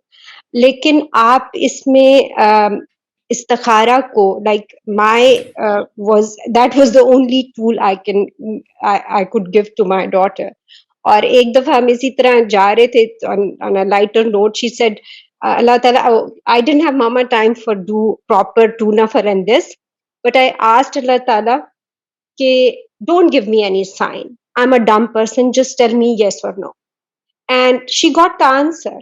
लेकिन आप इसमें इस्तिखारा को like my was that was the only tool I could give to my daughter. और एक दफा हम इसी तरह जा रहे थे on a lighter note, she said अल्लाह ताला, आई डिडंट हैव मामा time for do proper two नफर and this, but I asked अल्लाह ताला कि don't give me any sign, I am a dumb person, just tell me yes और no, and she got the answer.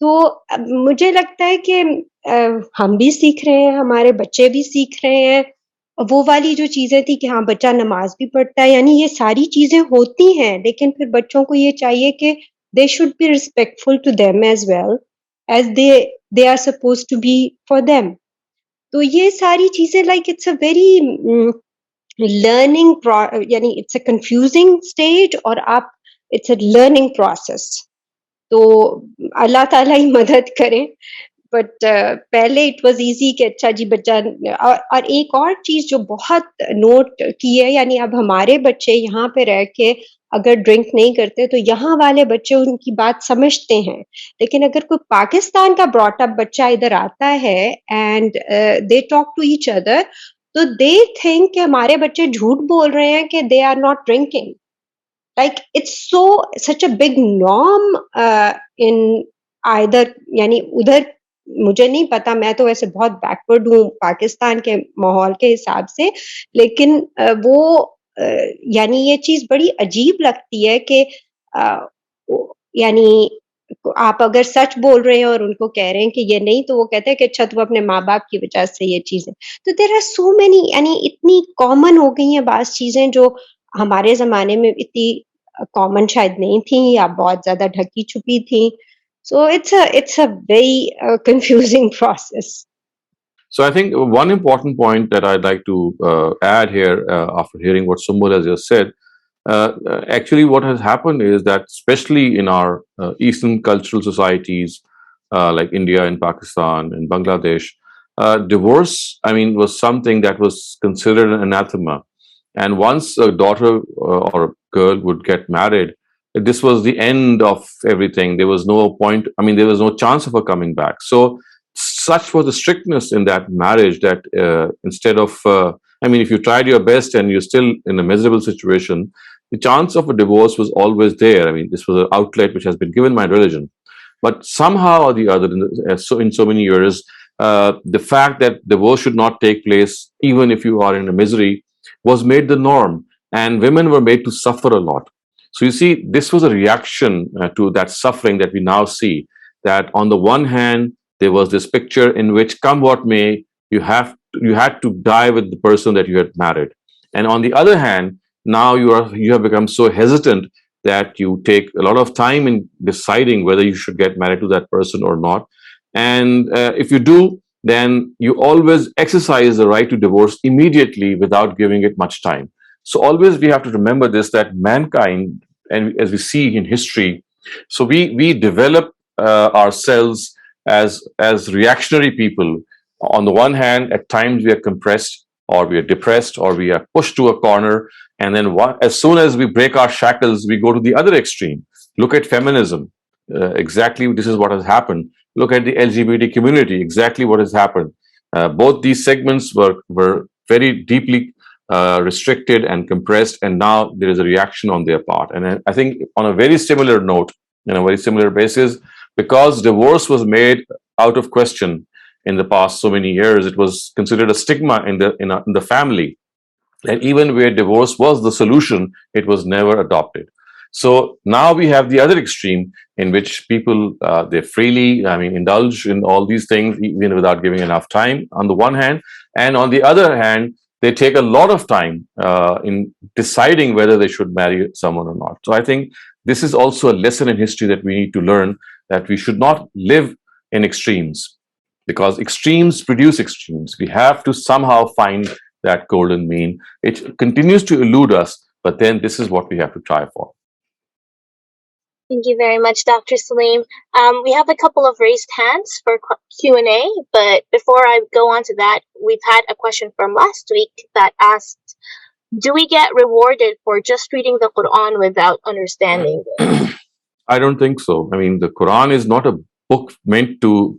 तो मुझे लगता है कि हम भी सीख रहे हैं, हमारे बच्चे भी सीख रहे हैं। वो वाली जो चीजें थी कि हाँ बच्चा नमाज भी पढ़ता है, यानी ये सारी चीजें होती हैं, लेकिन फिर बच्चों को ये चाहिए कि they should be respectful to them as well as they are suppose to be for them. तो ये सारी चीजें like it's a very learning, यानी इट्स अ कंफ्यूजिंग स्टेज, और आप इट्स अ लर्निंग प्रोसेस। तो अल्लाह ताला ही मदद करे। बट पहले इट वाज इजी कि अच्छा जी बच्चा, और एक और चीज जो बहुत नोट की है, यानी अब हमारे बच्चे यहाँ पे रह के अगर ड्रिंक नहीं करते तो यहाँ वाले बच्चे उनकी बात समझते हैं, लेकिन अगर कोई पाकिस्तान का ब्रॉट अप बच्चा इधर आता है and they talk to each other, तो दे थिंक कि हमारे बच्चे झूठ बोल रहे हैं कि they are not drinking, like it's such a big norm in either, यानी उधर मुझे नहीं पता, मैं तो वैसे बहुत बैकवर्ड हूँ पाकिस्तान के माहौल के हिसाब से, लेकिन यानी ये चीज बड़ी अजीब लगती है कि यानी आप अगर सच बोल रहे हैं और उनको कह रहे हैं कि ये नहीं, तो वो कहते हैं कि अच्छा तुम अपने माँ बाप की वजह से ये चीजें, तो देयर आर सो मेनी, यानी इतनी कॉमन हो गई हैं बात चीजें जो हमारे जमाने में इतनी कॉमन शायद नहीं थी या बहुत ज्यादा ढकी छुपी थी। So it's a very confusing process. So I think one important point that I'd like to add here after hearing what Sumbul has just said, actually what has happened is that especially in our Eastern cultural societies like India and Pakistan and Bangladesh, divorce, I mean, was something that was considered an anathema. And once a daughter or a girl would get married, this was the end of everything. There was no point, I mean, there was no chance of her coming back. So, such was the strictness in that marriage that instead of, I mean, if you tried your best and you're still in a miserable situation, the chance of a divorce was always there. I mean, this was an outlet which has been given by religion. But somehow or the other, in so many years, the fact that divorce should not take place, even if you are in a misery, was made the norm, and women were made to suffer a lot. So you see, this was a reaction to that suffering that we now see. That on the one hand, there was this picture in which, come what may, you had to die with the person that you had married, and on the other hand, now you have become so hesitant that you take a lot of time in deciding whether you should get married to that person or not. And if you do, then you always exercise the right to divorce immediately without giving it much time. So always we have to remember this, that mankind, and as we see in history, so we develop ourselves as reactionary people. On the one hand, at times we are compressed, or we are depressed, or we are pushed to a corner, and then as soon as we break our shackles, we go to the other extreme. Look at feminism. Exactly, this is what has happened. Look at the LGBT community. Exactly what has happened. Both these segments were very deeply restricted and compressed, and now there is a reaction on their part. And I think on a very similar note, on a very similar basis, because divorce was made out of question in the past so many years, it was considered a stigma in the family. And even where divorce was the solution, it was never adopted. So now we have the other extreme in which people they freely, indulge in all these things even without giving enough time on the one hand, and on the other hand, they take a lot of time in deciding whether they should marry someone or not. So I think this is also a lesson in history that we need to learn, that we should not live in extremes, because extremes produce extremes. We have to somehow find that golden mean. It continues to elude us, but then this is what we have to try for. Thank you very much, Dr. Saleem. We have a couple of raised hands for Q&A, but before I go on to that, we've had a question from last week that asked, do we get rewarded for just reading the Qur'an without understanding it? I don't think so. The Quran is not a book meant to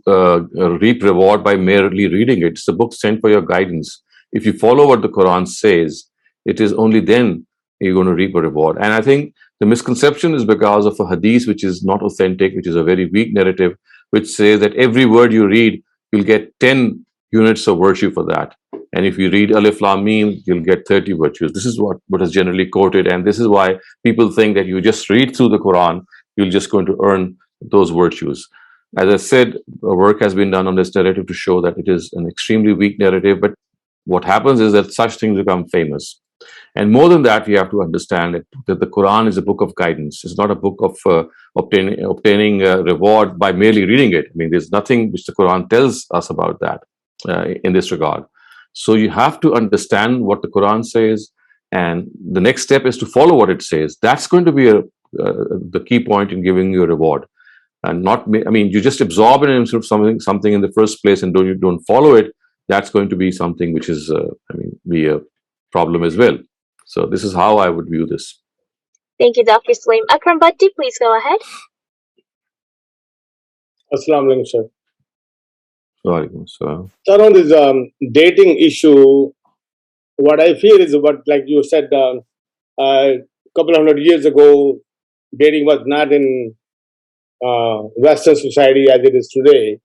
reap reward by merely reading it. It's a book sent for your guidance. If you follow what the Quran says, it is only then you're going to reap a reward. And I think the misconception is because of a hadith which is not authentic, which is a very weak narrative, which says that every word you read, you'll get 10 units of virtue for that. And if you read Alif Lam Mim, you'll get 30 virtues. This is what is generally quoted. And this is why people think that you just read through the Quran, you're just going to earn those virtues. As I said, work has been done on this narrative to show that it is an extremely weak narrative. But what happens is that such things become famous. And more than that, we have to understand that the Quran is a book of guidance. It's not a book of obtaining reward by merely reading it. There's nothing which the Quran tells us about that in this regard. So you have to understand what the Quran says, and the next step is to follow what it says. That's going to be the key point in giving you a reward. And not, you just absorb it into something in the first place, and you don't follow it. That's going to be something which is, be a problem as well. So this is how I would view this. Thank you, Dr. Saleem. Akram Bhatti, please go ahead. Assalamu alaikum, sir. So on this dating issue, what I feel is what, like you said, a couple hundred years ago, dating was not in Western society as it is today.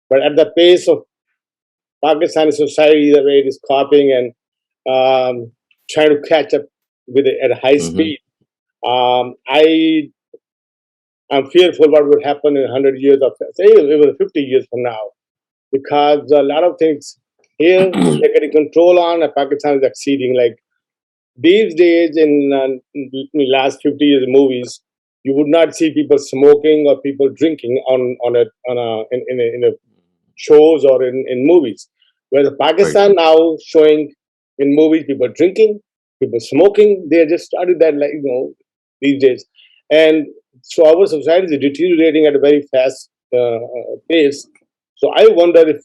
But at the pace of Pakistani society, the way it is copying and trying to catch up with it at high speed, I'm fearful what would happen in 100 years of, say, even 50 years from now. Because a lot of things here they're getting control on, and Pakistan is exceeding. Like these days, in the last 50 years of movies, you would not see people smoking or people drinking in a shows or in movies. Whereas Pakistan now showing in movies people drinking, people smoking. They just started that, these days, and so our society is deteriorating at a very fast pace. So I wonder if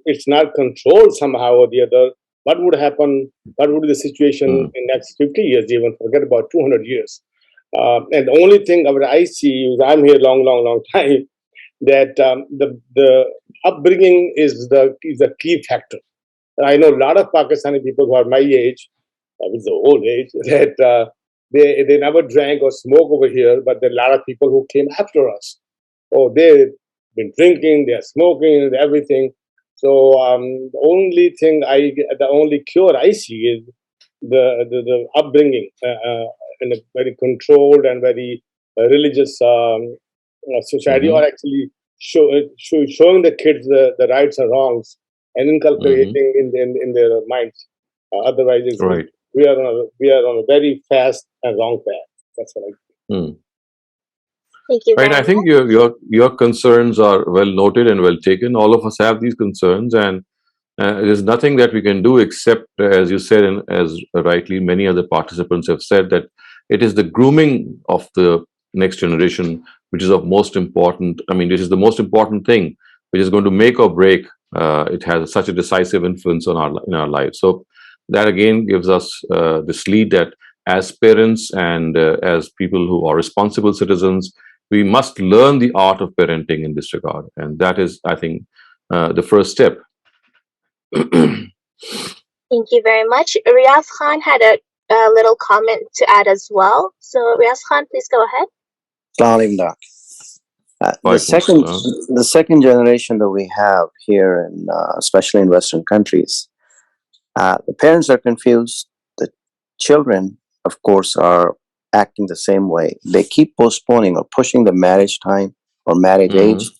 it's not controlled somehow or the other, what would happen? What would be the situation in next 50 years, even forget about 200 years? And the only thing I see is, I'm here long time, that the upbringing is the key factor. I know a lot of Pakistani people who are my age, with the old age, that they never drank or smoked over here, but there are a lot of people who came after us. Oh, they've been drinking, they're smoking, and everything. So the only cure I see is the upbringing in a very controlled and very religious society, or actually showing the kids the rights and wrongs and inculcating in their minds. Otherwise, we are on a very fast and wrong path. That's what I think. Thank you. Right, I think your concerns are well noted and well taken. All of us have these concerns, and there's nothing that we can do except, as you said, and as rightly many other participants have said, that it is the grooming of the next generation which is of most important. This is the most important thing, which is going to make or break. It has such a decisive influence on in our lives. So that again gives us this lead that as parents and as people who are responsible citizens, we must learn the art of parenting in this regard. And that is, I think, the first step. Thank you very much. Riaz Khan had a little comment to add as well. So Riaz Khan, please go ahead. Assalamu alaikum. The second generation that we have here, especially in Western countries, The parents are confused. The children, of course, are acting the same way. They keep postponing or pushing the marriage time or marriage age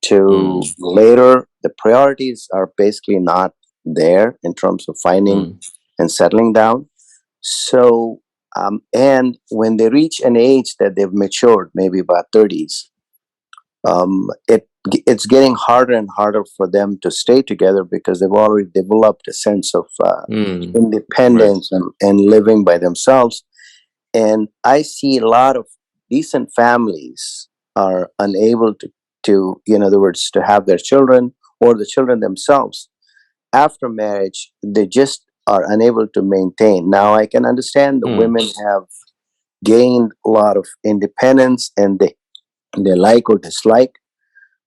to later. The priorities are basically not there in terms of finding and settling down. So, and when they reach an age that they've matured, maybe about 30s, it's getting harder and harder for them to stay together because they've already developed a sense of independence and living by themselves. And I see a lot of decent families are unable to in other words, to have their children or the children themselves after marriage. They just are unable to maintain. Now, I can understand the women have gained a lot of independence and they like or dislike,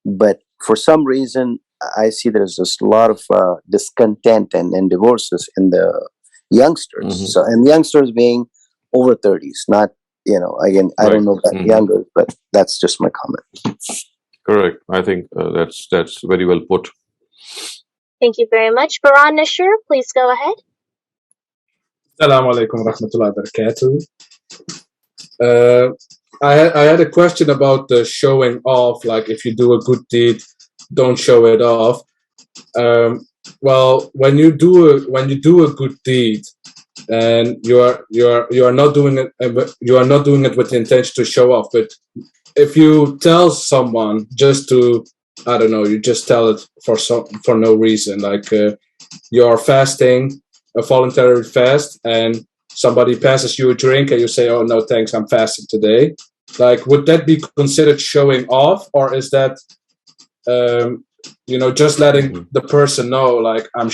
but for some reason, I see there's just a lot of discontent and divorces in the youngsters. So, and youngsters being over 30s, not, again, I don't know about younger, but that's just my comment. Correct. I think that's very well put. Thank you very much. Baran Nashir, please go ahead. Assalamu alaikum wa rahmatullahi wa barakatuh. I had a question about the showing off, like if you do a good deed, don't show it off. Well, when you do a good deed, and you are not doing it, you are not doing it with the intention to show off. But if you tell someone just to, I don't know, you just tell it for no reason, like you're fasting, a voluntary fast, and somebody passes you a drink, and you say, "Oh no, thanks, I'm fasting today." Like, would that be considered showing off, or is that just letting the person know, like, I'm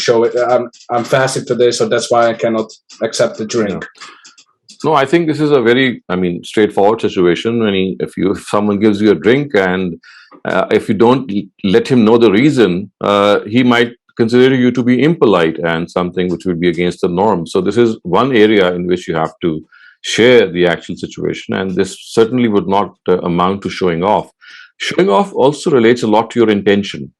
fasting today, so that's why I cannot accept the drink? No, I think this is a very, straightforward situation. If someone gives you a drink and if you don't let him know the reason, he might consider you to be impolite and something which would be against the norm. So this is one area in which you have to share the actual situation, and this certainly would not amount to showing off. Showing off also relates a lot to your intention.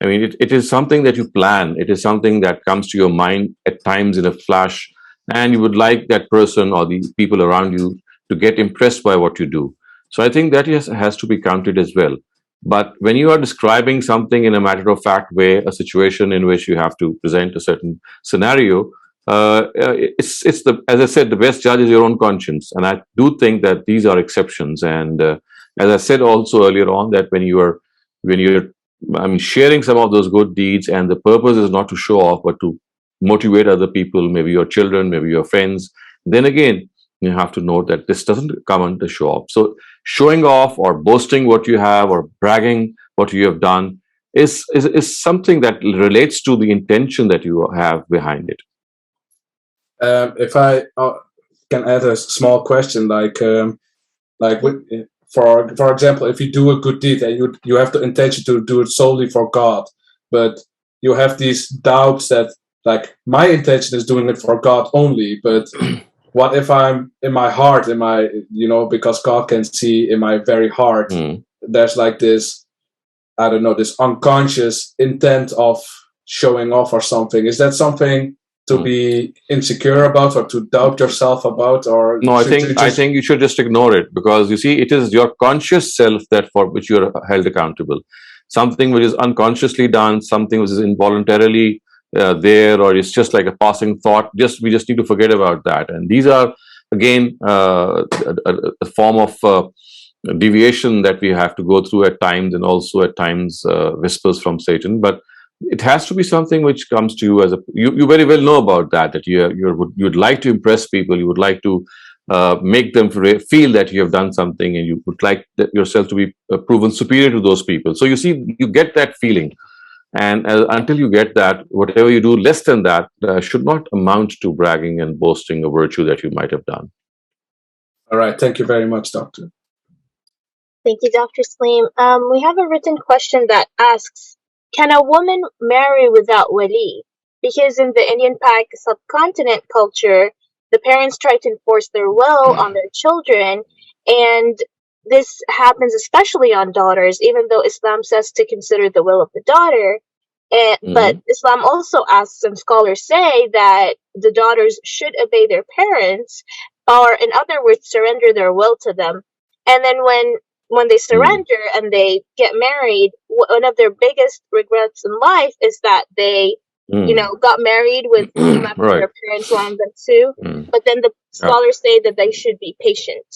It is something that you plan. It is something that comes to your mind at times in a flash, and you would like that person or the people around you to get impressed by what you do. So I think that has to be counted as well. But when you are describing something in a matter-of-fact way, a situation in which you have to present a certain scenario, as I said, the best judge is your own conscience. And I do think that these are exceptions. And as I said also earlier on, that when you're sharing some of those good deeds, and the purpose is not to show off, but to motivate other people, maybe your children, maybe your friends, then again, you have to note that this doesn't come under show off. So showing off or boasting what you have or bragging what you have done is something that relates to the intention that you have behind it. If I can add a small question, for example, if you do a good deed and you have the intention to do it solely for God, but you have these doubts that, like, my intention is doing it for God only, but what if I'm in my heart, because God can see in my very heart, there's like this, I don't know, this unconscious intent of showing off or something. Is that something to be insecure about or to doubt yourself about? Or no, I think you should just ignore it, because you see, it is your conscious self that for which you are held accountable. Something which is unconsciously done, something which is involuntarily there, or it's just like a passing thought, we just need to forget about that. And these are again a form of deviation that we have to go through at times, and also at times whispers from Satan. But it has to be something which comes to you as you very well know about that you'd like to impress people, you would like to make them feel that you have done something, and you would like yourself to be proven superior to those people. So you see, you get that feeling. And until you get that, whatever you do less than that should not amount to bragging and boasting a virtue that you might have done. All right. Thank you very much, Doctor. Thank you, Dr. Saleem. We have a written question that asks, can a woman marry without wali? Because in the Indian Pak subcontinent culture, the parents try to enforce their will on their children, and this happens especially on daughters, even though Islam says to consider the will of the daughter. But Islam also asks, and scholars say, that the daughters should obey their parents, or in other words, surrender their will to them. And then when they surrender and they get married, one of their biggest regrets in life is that they, got married with whomever their parents wanted them to. But then the scholars say that they should be patient.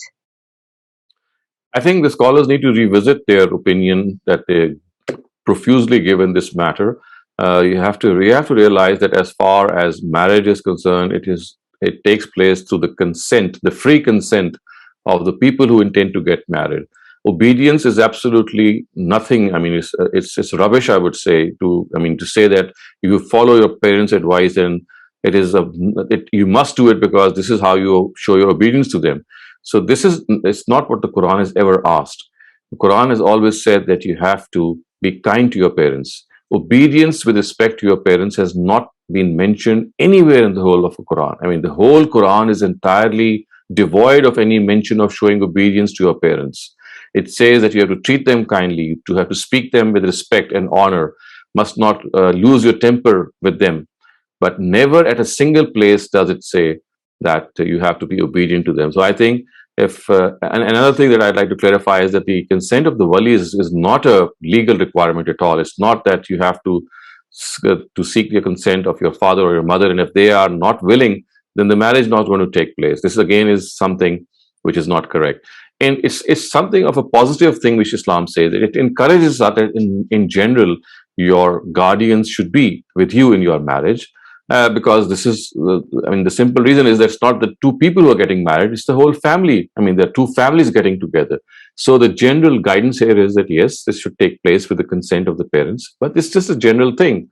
I think the scholars need to revisit their opinion that they profusely give in this matter. You have to realize that as far as marriage is concerned, it takes place through the consent, the free consent of the people who intend to get married. Obedience is absolutely nothing. I mean, it's rubbish, I would say. To say that if you follow your parents' advice, then you must do it because this is how you show your obedience to them. So it's not what the Quran has ever asked. The Quran has always said that you have to be kind to your parents. Obedience with respect to your parents has not been mentioned anywhere in the whole of the Quran. I mean, the whole Quran is entirely devoid of any mention of showing obedience to your parents. It says that you have to treat them kindly, to have to speak them with respect and honor, must not lose your temper with them. But never at a single place does it say that you have to be obedient to them. So I think and another thing that I'd like to clarify is that the consent of the wali is not a legal requirement at all. It's not that you have to seek the consent of your father or your mother, and if they are not willing, then the marriage is not going to take place. This again is something which is not correct. And it's something of a positive thing which Islam says. It encourages that in general, your guardians should be with you in your marriage. Because this is, the simple reason is that it's not the two people who are getting married, it's the whole family. I mean, there are two families getting together. So the general guidance here is that, yes, this should take place with the consent of the parents, but it's just a general thing.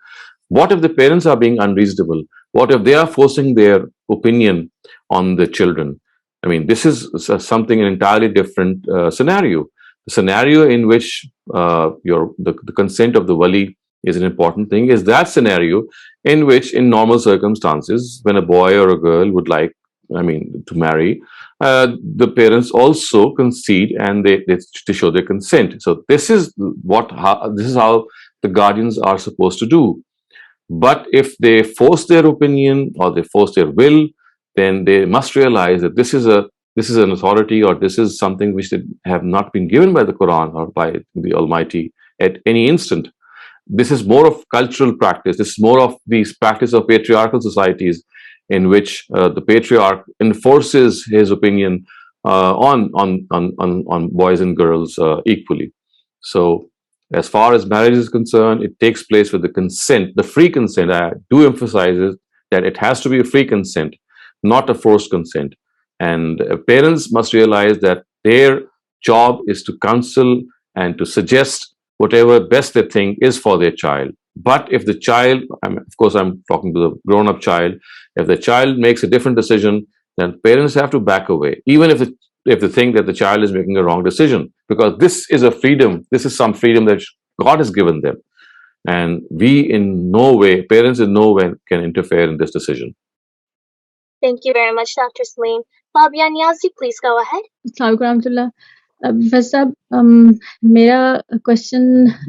What if the parents are being unreasonable? What if they are forcing their opinion on the children? I mean, this is something, an entirely different scenario. The scenario in which the consent of the wali is an important thing is that scenario in which, in normal circumstances, when a boy or a girl would like, to marry, the parents also concede and they show their consent. So this is how the guardians are supposed to do. But if they force their opinion or they force their will, then they must realize that this is an authority, or this is something which they have not been given by the Quran or by the Almighty at any instant. This is more of cultural practice. This is more of the practice of patriarchal societies in which the patriarch enforces his opinion on boys and girls equally. So as far as marriage is concerned, it takes place with the consent, the free consent. I do emphasize that it has to be a free consent, not a forced consent. And parents must realize that their job is to counsel and to suggest whatever best they think is for their child. But if the child, of course I'm talking to the grown-up child, if the child makes a different decision, then parents have to back away, even if they think that the child is making a wrong decision, because this is a freedom, this is some freedom that God has given them. And parents in no way can interfere in this decision. Thank you very much, Dr. Saleem. Fabia Niazi, please go ahead. Assalamualaikum. वैसा मेरा question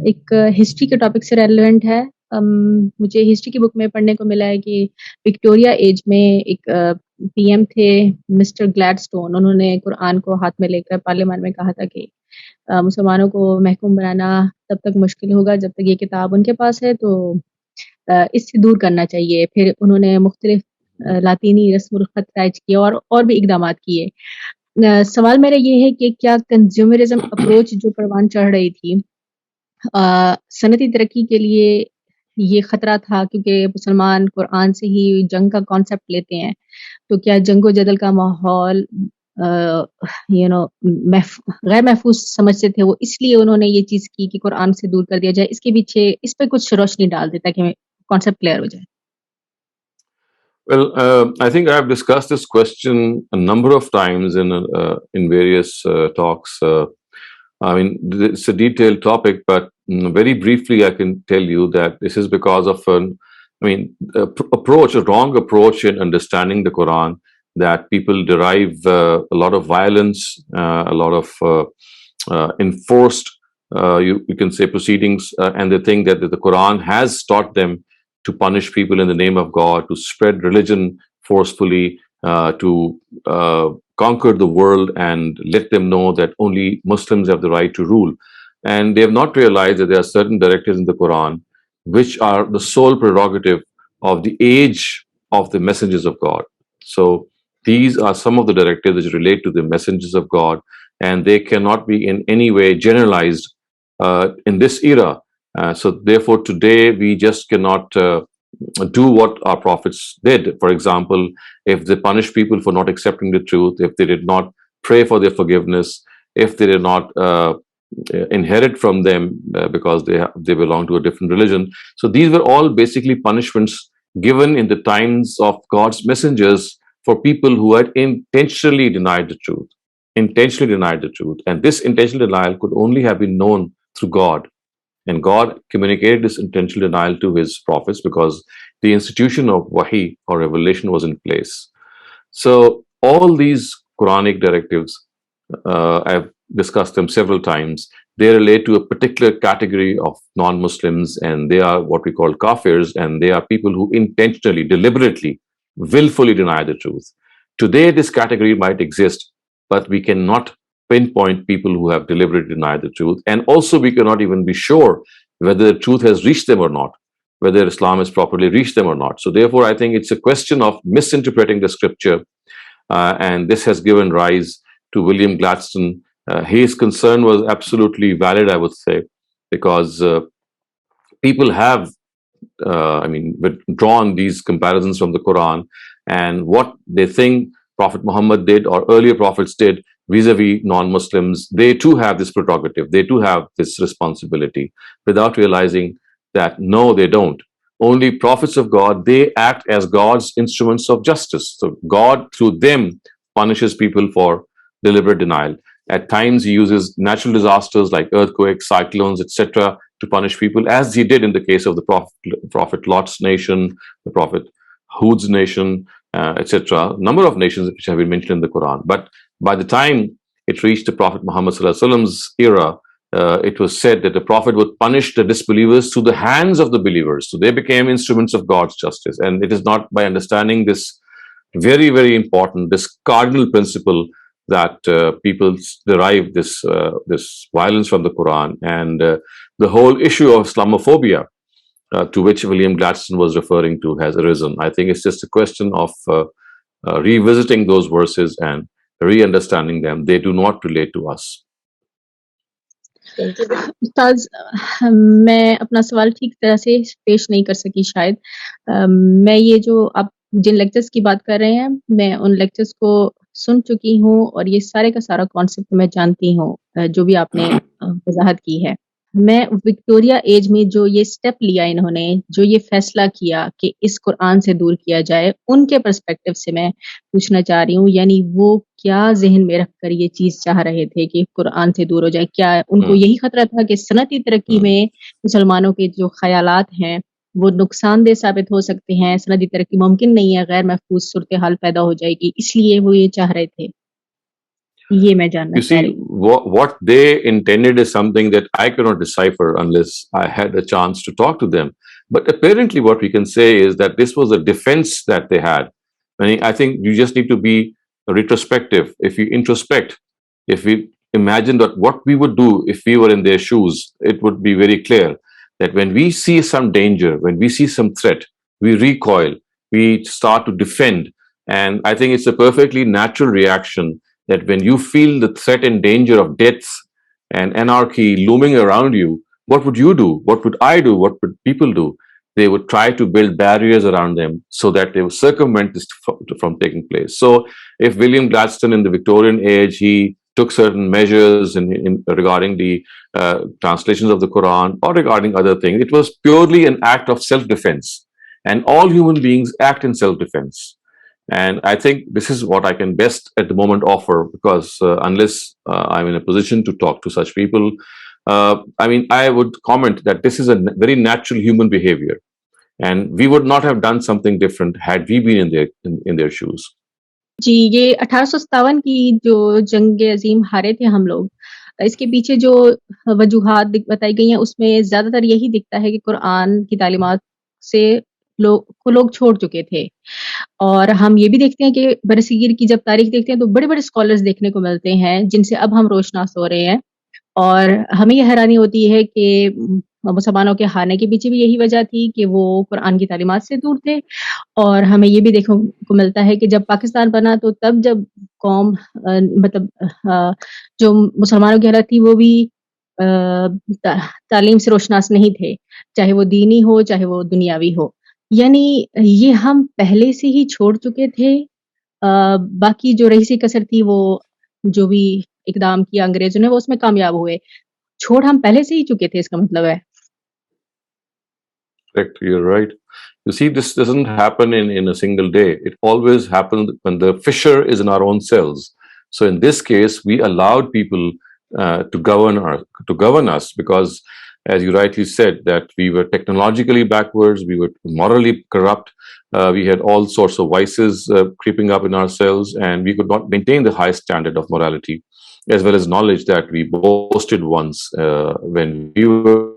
एक history के topic से relevant है. मुझे history की book में पढ़ने को मिला है कि विक्टोरिया एज में एक पीएम थे मिस्टर ग्लैडस्टोन. उन्होंने कुरान को हाथ में लेकर पार्लियामेंट में कहा था कि मुसलमानों को महकूम बनाना तब तक मुश्किल होगा जब तक ये किताब उनके पास है, तो इससे दूर करना चाहिए. फिर उन्होंने मुख्तलिफ लातीनी रस्मुल खत राइज किए और भी इकदाम किए. सवाल मेरा ये है कि क्या कंज्यूमरिज्म अप्रोच जो परवान चढ़ रही थी, सनती तरक्की के लिए ये खतरा था, क्योंकि मुसलमान कुरान से ही जंग का कॉन्सेप्ट लेते हैं, तो क्या जंगो जदल का माहौल गैर महफूज समझते थे वो, इसलिए उन्होंने ये चीज की कि कुरान से दूर कर दिया जाए. इसके पीछे इस पे कुछ रोशनी डाल देता कि कॉन्सेप्ट क्लियर हो जाए. Well, I think I've discussed this question a number of times in various talks. It's a detailed topic, but very briefly, I can tell you that this is because of a wrong approach in understanding the Quran, that people derive a lot of violence, a lot of enforced you can say proceedings, and they think that the Quran has taught them to punish people in the name of God, to spread religion forcefully, to conquer the world and let them know that only Muslims have the right to rule. And they have not realized that there are certain directives in the Quran which are the sole prerogative of the age of the messengers of God. So these are some of the directives which relate to the messengers of God, and they cannot be in any way generalized in this era. So therefore, today we just cannot do what our prophets did. For example, if they punish people for not accepting the truth, if they did not pray for their forgiveness, if they did not inherit from them because they belong to a different religion. So these were all basically punishments given in the times of God's messengers for people who had intentionally denied the truth. Intentionally denied the truth. And this intentional denial could only have been known through God. And God communicated this intentional denial to his prophets because the institution of wahi or revelation was in place. So all these Quranic directives, I've discussed them several times, they relate to a particular category of non-Muslims, and they are what we call kafirs, and they are people who intentionally, deliberately, willfully deny the truth. Today, this category might exist, but we cannot pinpoint people who have deliberately denied the truth. And also, we cannot even be sure whether the truth has reached them or not, whether Islam has properly reached them or not. So therefore, I think it's a question of misinterpreting the scripture. And this has given rise to William Gladstone. His concern was absolutely valid, I would say, because people have, drawn these comparisons from the Quran and what they think Prophet Muhammad did or earlier prophets did vis-a-vis non-Muslims. They too have this prerogative. They too have this responsibility without realizing that, no, they don't. Only prophets of God, they act as God's instruments of justice. So God, through them, punishes people for deliberate denial. At times, he uses natural disasters like earthquakes, cyclones, etc., to punish people, as he did in the case of the Prophet Lot's nation, the Prophet Hud's nation, etc. Number of nations which have been mentioned in the Quran. But by the time it reached the Prophet Muhammad ﷺ's era, it was said that the Prophet would punish the disbelievers through the hands of the believers. So they became instruments of God's justice. And it is not by understanding this very, very important, this cardinal principle that people derive this violence from the Quran. And the whole issue of Islamophobia, to which William Gladstone was referring to, has arisen. I think it's just a question of revisiting those verses and re-understanding them. They do not relate to us. उस्ताद, मैं अपना सवाल ठीक तरह से पेश नहीं कर सकी शायद। मैं ये जो आप जिन लेक्चर्स की बात कर रहे हैं, मैं उन लेक्चर्स को सुन चुकी हूँ और ये सारे का सारा कॉन्सेप्ट मैं जानती हूँ, जो भी आपने वजाहत की है। मैं विक्टोरिया एज में जो ये स्टेप लिया इन्होंने, जो ये फैसला किया कि इस कुरान से दूर किया जाए, उनके पर्सपेक्टिव से मैं पूछना चाह रही हूँ, यानी वो क्या ज़हन में रखकर ये चीज़ चाह रहे थे कि कुरान से दूर हो जाए? क्या उनको यही खतरा था कि सनती तरक्की में मुसलमानों के जो ख्यालात हैं वो नुकसानदेह साबित हो सकते हैं, सनती तरक्की मुमकिन नहीं है, गैर महफूज सूरत हाल पैदा हो जाएगी, इसलिए वो ये चाह रहे थे? ये मैं जानना चाह रही हूँ। What they intended is something that I cannot decipher unless I had a chance to talk to them. But apparently what we can say is that this was a defense that they had. I think you just need to be retrospective. If you introspect, if we imagine that what we would do if we were in their shoes, it would be very clear that when we see some danger, when we see some threat, we recoil, we start to defend. And I think it's a perfectly natural reaction that when you feel the threat and danger of death and anarchy looming around you, what would you do? What would I do? What would people do? They would try to build barriers around them so that they would circumvent this from taking place. So if William Gladstone in the Victorian age, he took certain measures in regarding the translations of the Quran or regarding other things, it was purely an act of self-defense. And all human beings act in self-defense. And I think this is what I can best at the moment offer, because unless I'm in a position to talk to such people, I would comment that this is a very natural human behavior. And we would not have done something different had we been in their shoes. जी, ये 1857 की जो जंग अजीम हारे थे हम लोग, इसके पीछे जो वजूहात बताई गई हैं उसमें ज़्यादातर यही दिखता है कि कुरान की तालीमात से लोग छोड़ चुके थे। और हम ये भी देखते हैं कि बरसगीर की जब तारीख देखते हैं तो बड़े-बड़े स्कॉलर्स देखने को मिलते हैं जिनसे अब हम रोशनास हो रहे हैं। और हमें ये हैरानी होती है कि मुसलमानों के हारने के पीछे भी यही वजह थी कि वो कुरान की तालीमात से दूर थे। और हमें ये भी देखने को मिलता है कि जब पाकिस्तान बना तो तब जब कौम मतलब जो मुसलमानों की हालत थी वो भी तालीम से रोशनास नहीं थे, चाहे वो दीनी हो चाहे वो दुनियावी हो। यानी ये हम पहले से ही छोड़ चुके थे। बाकी जो रईसी कसर थी वो जो भी इकदाम किया अंग्रेजों ने वो उसमें कामयाब हुए। छोड़ हम पहले से ही चुके थे इसका मतलब है। Correct, you're right. You see, this doesn't happen in a single day. It always happens when the fissure is in our own cells. So in this case, we allowed people to govern us because, as you rightly said, that we were technologically backwards, we were morally corrupt, we had all sorts of vices creeping up in ourselves, and we could not maintain the high standard of morality, as well as knowledge that we boasted once when we were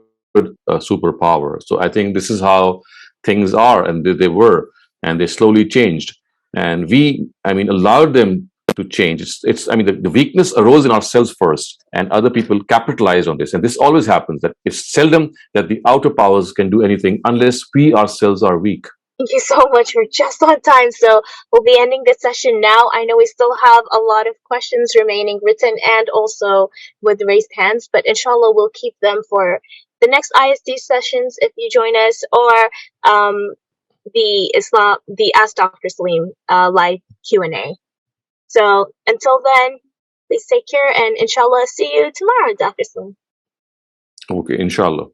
a superpower. So I think this is how things are, and they were, and they slowly changed. And we, I mean, allowed them to change. I mean, the weakness arose in ourselves first, and other people capitalized on this. And this always happens, that it's seldom that the outer powers can do anything unless we ourselves are weak. Thank you so much. We're just on time, so we'll be ending this session now. I know we still have a lot of questions remaining written and also with raised hands, but inshallah we'll keep them for the next ISD sessions if you join us, or the Ask Dr. Saleem live Q&A. So until then, please take care, and inshallah see you tomorrow, Dr. Saleem. Okay, inshallah.